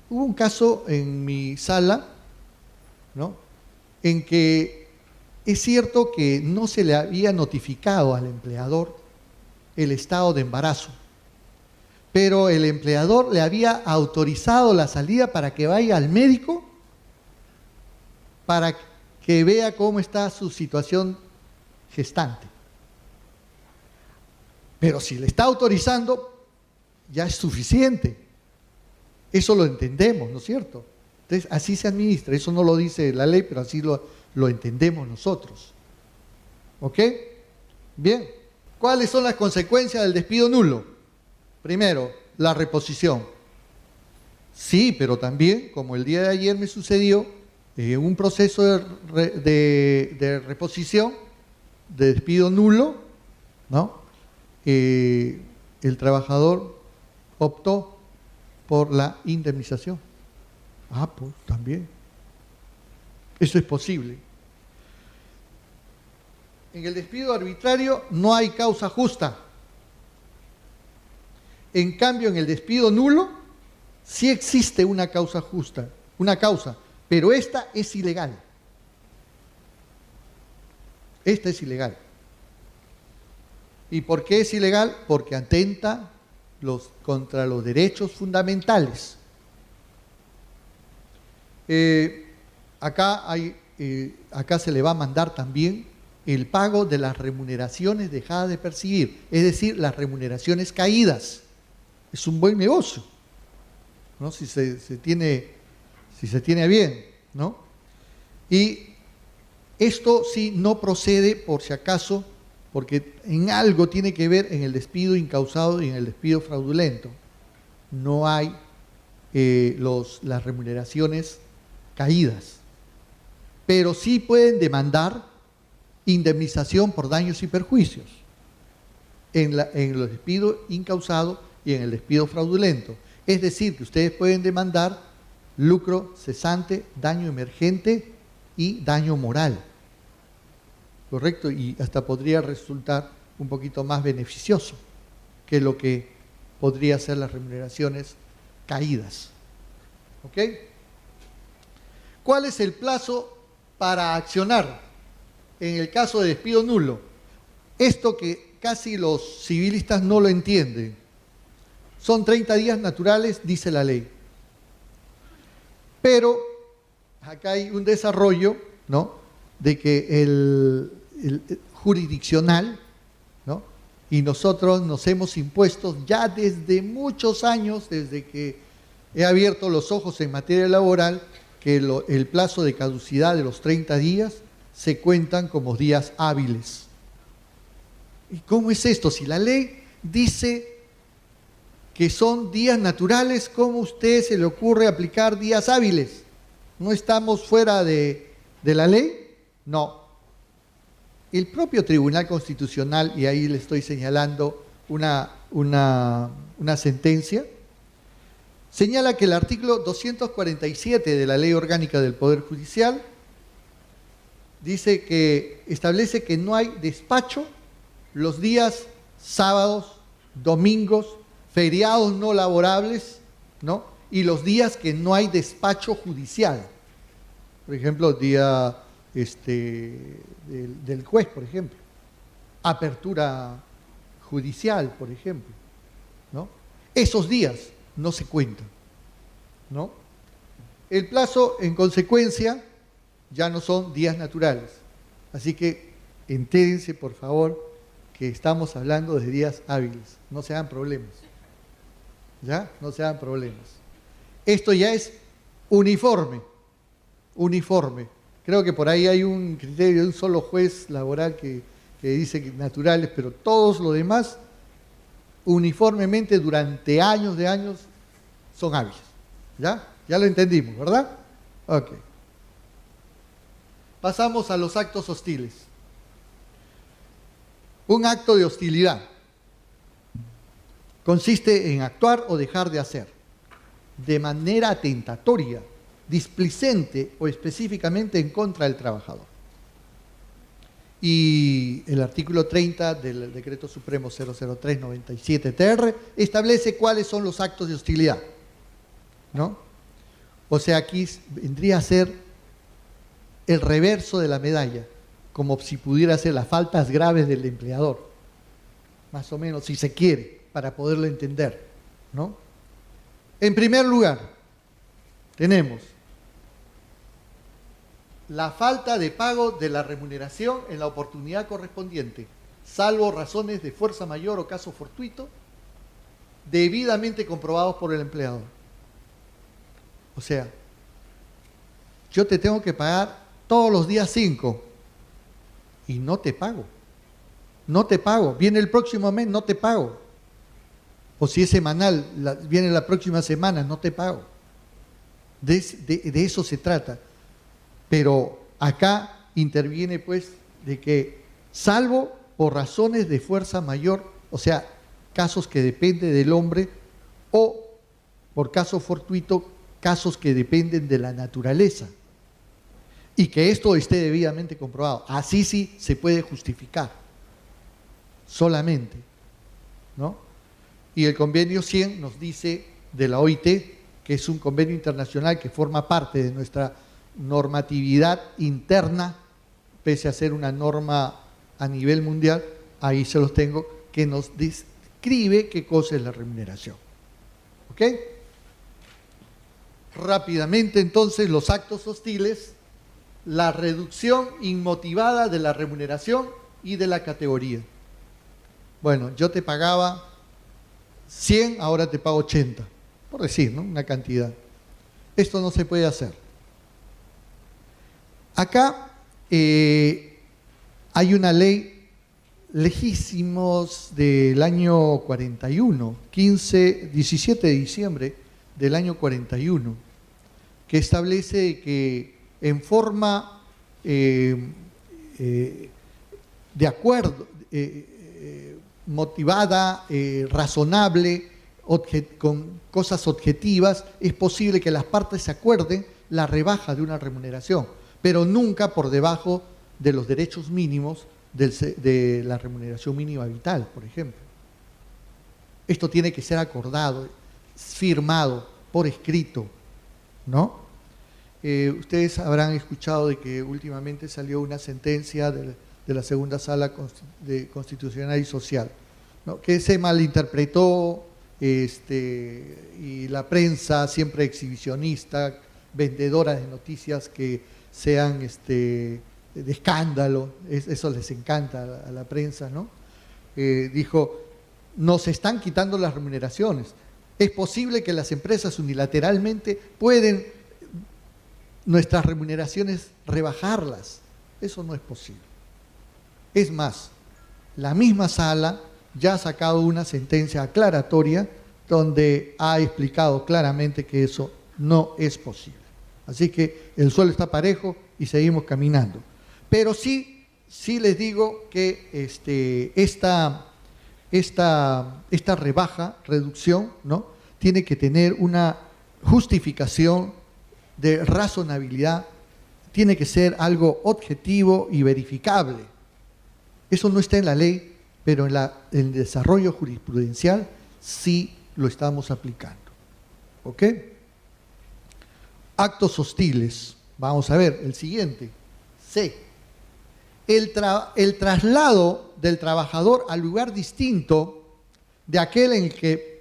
Hubo un caso en mi sala, ¿no?, en que es cierto que no se le había notificado al empleador el estado de embarazo, pero el empleador le había autorizado la salida para que vaya al médico para que vea cómo está su situación gestante. Pero si le está autorizando, ya es suficiente. Eso lo entendemos, ¿no es cierto? Entonces, así se administra. Eso no lo dice la ley, pero así lo entendemos nosotros. ¿Ok? Bien. ¿Cuáles son las consecuencias del despido nulo? Primero, la reposición. Sí, pero también, como el día de ayer me sucedió, un proceso de reposición, de despido nulo, ¿no? El trabajador optó por la indemnización. Ah, pues también. Eso es posible. En el despido arbitrario no hay causa justa. En cambio, en el despido nulo sí existe una causa justa, una causa, pero esta es ilegal. Esta es ilegal. ¿Y por qué es ilegal? Porque atenta contra los derechos fundamentales. Acá se le va a mandar también el pago de las remuneraciones dejadas de percibir, es decir, las remuneraciones caídas. Es un buen negocio, ¿no? Si se tiene a bien, ¿no? Y esto sí no procede, por si acaso, porque en algo tiene que ver en el despido incausado y en el despido fraudulento. No hay las remuneraciones caídas, pero sí pueden demandar indemnización por daños y perjuicios. en el despido incausado y en el despido fraudulento. Es decir, que ustedes pueden demandar lucro cesante, daño emergente y daño moral. ¿Correcto? Y hasta podría resultar un poquito más beneficioso que lo que podría ser las remuneraciones caídas. ¿Ok? ¿Cuál es el plazo para accionar en el caso de despido nulo? Esto que casi los civilistas no lo entienden. Son 30 días naturales, dice la ley. Pero acá hay un desarrollo, ¿no?, de que el jurisdiccional, ¿no?, y nosotros nos hemos impuesto ya desde muchos años, desde que he abierto los ojos en materia laboral, que el plazo de caducidad de los 30 días se cuentan como días hábiles. ¿Y cómo es esto? Si la ley dice que son días naturales, ¿cómo a usted se le ocurre aplicar días hábiles? ¿No estamos fuera de la ley? No. El propio Tribunal Constitucional, y ahí le estoy señalando una sentencia, señala que el artículo 247 de la Ley Orgánica del Poder Judicial dice que establece que no hay despacho los días sábados, domingos, feriados no laborables, ¿no?, y los días que no hay despacho judicial. Por ejemplo, día del juez, por ejemplo. Apertura judicial, por ejemplo, ¿no? Esos días no se cuentan, ¿no? El plazo, en consecuencia, ya no son días naturales. Así que entérense, por favor, que estamos hablando de días hábiles. No se hagan problemas. ¿Ya? No se hagan problemas. Esto ya es uniforme. Uniforme. Creo que por ahí hay un criterio de un solo juez laboral que dice que naturales, pero todos los demás, uniformemente, durante años de años, son hábiles. ¿Ya? Ya lo entendimos, ¿verdad? Ok. Pasamos a los actos hostiles. Un acto de hostilidad consiste en actuar o dejar de hacer de manera atentatoria, displicente o específicamente en contra del trabajador. Y el artículo 30 del Decreto Supremo 003/97-TR establece cuáles son los actos de hostilidad, ¿no? O sea, aquí vendría a ser el reverso de la medalla, como si pudiera ser las faltas graves del empleador, más o menos, si se quiere, para poderlo entender, ¿no? En primer lugar, tenemos la falta de pago de la remuneración en la oportunidad correspondiente, salvo razones de fuerza mayor o caso fortuito, debidamente comprobados por el empleador. O sea, yo te tengo que pagar todos los días 5 y no te pago. No te pago. Viene el próximo mes, no te pago. O si es semanal, viene la próxima semana, no te pago. De eso se trata. Pero acá interviene pues de que, salvo por razones de fuerza mayor, o sea, casos que dependen del hombre, o por caso fortuito, casos que dependen de la naturaleza, y que esto esté debidamente comprobado. Así sí se puede justificar, solamente, ¿no? Y el convenio 100 nos dice de la OIT, que es un convenio internacional que forma parte de nuestra normatividad interna, pese a ser una norma a nivel mundial, ahí se los tengo, que nos describe qué cosa es la remuneración. ¿Ok? Rápidamente, entonces, los actos hostiles: la reducción inmotivada de la remuneración y de la categoría. Bueno, yo te pagaba 100, ahora te pago 80, por decir, ¿no?, una cantidad. Esto no se puede hacer. Acá hay una ley lejísimos del año 41, 17 de diciembre del año 41, que establece que en forma de acuerdo, motivada, razonable, con cosas objetivas, es posible que las partes se acuerden la rebaja de una remuneración, pero nunca por debajo de los derechos mínimos de la remuneración mínima vital, por ejemplo. Esto tiene que ser acordado, firmado, por escrito, ¿no? Ustedes habrán escuchado de que últimamente salió una sentencia de la segunda sala constitucional y social, ¿no?, que se malinterpretó, y la prensa siempre exhibicionista, vendedora de noticias que sean de escándalo, eso les encanta a la prensa, ¿no? Dijo, nos están quitando las remuneraciones. Es posible que las empresas unilateralmente pueden nuestras remuneraciones rebajarlas. Eso no es posible. Es más, la misma sala ya ha sacado una sentencia aclaratoria donde ha explicado claramente que eso no es posible. Así que el suelo está parejo y seguimos caminando. Pero sí les digo que esta reducción, ¿no?, tiene que tener una justificación de razonabilidad, tiene que ser algo objetivo y verificable. Eso no está en la ley, pero en el desarrollo jurisprudencial sí lo estamos aplicando. ¿Ok? Actos hostiles. Vamos a ver, el siguiente. C. El traslado del trabajador al lugar distinto de aquel en el que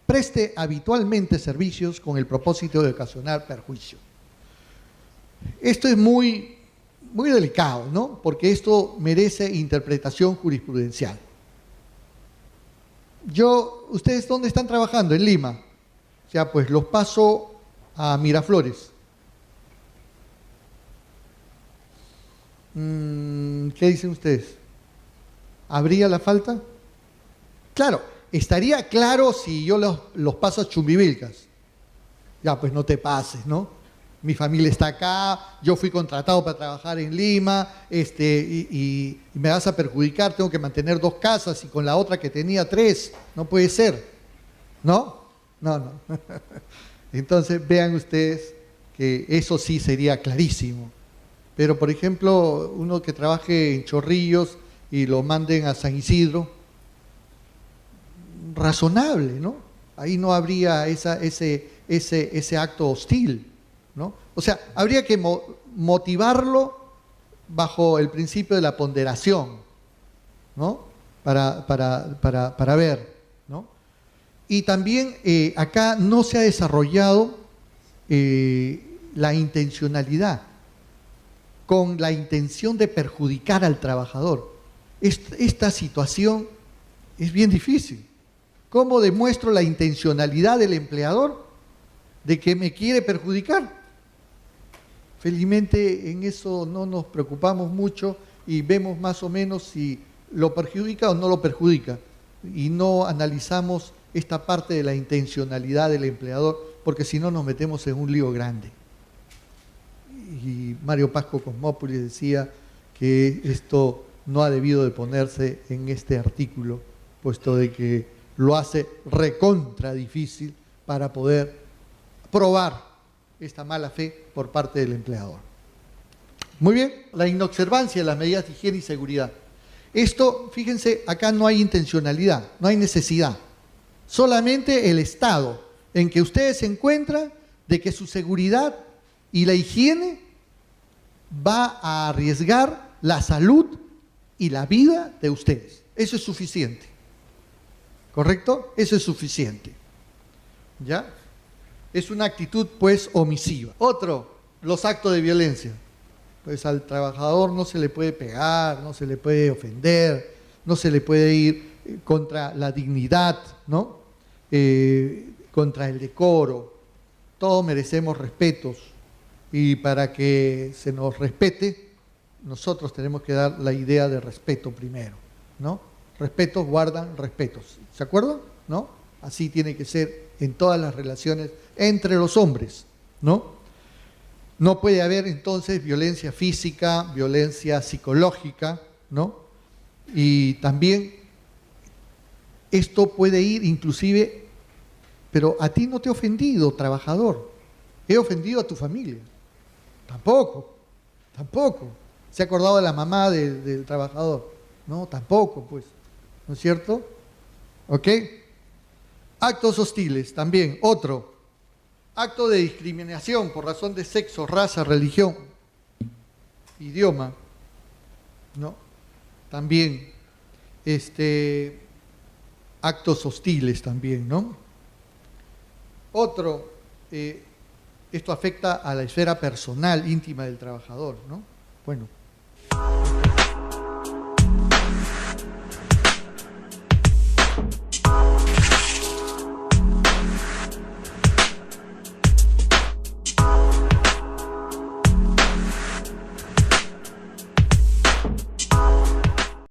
preste habitualmente servicios con el propósito de ocasionar perjuicio. Esto es muy delicado, ¿no?, porque esto merece interpretación jurisprudencial. ¿Ustedes dónde están trabajando? En Lima. Ya, pues los paso a Miraflores. ¿Qué dicen ustedes? ¿Habría la falta? Claro, estaría claro si yo los paso a Chumbivilcas. Ya, pues no te pases, ¿no? Mi familia está acá, yo fui contratado para trabajar en Lima, y me vas a perjudicar, tengo que mantener 2 casas y con la otra que tenía 3, no puede ser, ¿no? No. Entonces vean ustedes que eso sí sería clarísimo. Pero por ejemplo, uno que trabaje en Chorrillos y lo manden a San Isidro, razonable, ¿no? Ahí no habría ese acto hostil, ¿no? O sea, habría que motivarlo bajo el principio de la ponderación, ¿no? Para ver, ¿no? Y también acá no se ha desarrollado la intencionalidad, con la intención de perjudicar al trabajador. Esta situación es bien difícil. ¿Cómo demuestro la intencionalidad del empleador de que me quiere perjudicar? Felizmente en eso no nos preocupamos mucho y vemos más o menos si lo perjudica o no lo perjudica. Y no analizamos esta parte de la intencionalidad del empleador, porque si no nos metemos en un lío grande. Y Mario Pasco Cosmópolis decía que esto no ha debido de ponerse en este artículo, puesto de que lo hace recontra difícil para poder probar esta mala fe por parte del empleador. Muy bien, la inobservancia de las medidas de higiene y seguridad. Esto, fíjense, acá no hay intencionalidad, no hay necesidad. Solamente el estado en que ustedes se encuentran de que su seguridad y la higiene va a arriesgar la salud y la vida de ustedes. Eso es suficiente. ¿Correcto? Eso es suficiente. ¿Ya? Es una actitud, pues, omisiva. Otro, los actos de violencia. Pues al trabajador no se le puede pegar, no se le puede ofender, no se le puede ir contra la dignidad, ¿no? Contra el decoro. Todos merecemos respetos y para que se nos respete, nosotros tenemos que dar la idea de respeto primero, ¿no? Respetos guardan respetos. ¿Se acuerdan? ¿No? Así tiene que ser en todas las relaciones entre los hombres, ¿no? No puede haber entonces violencia física, violencia psicológica, ¿no? Y también Esto puede ir inclusive, pero a ti no te he ofendido, trabajador. He ofendido a tu familia. Tampoco. ¿Se ha acordado de la mamá del trabajador? No, tampoco, pues. ¿No es cierto? ¿Ok? Actos hostiles, también. Otro. Acto de discriminación por razón de sexo, raza, religión, idioma. ¿No? También. Actos hostiles también, ¿no? Otro, esto afecta a la esfera personal, íntima del trabajador, ¿no? Bueno.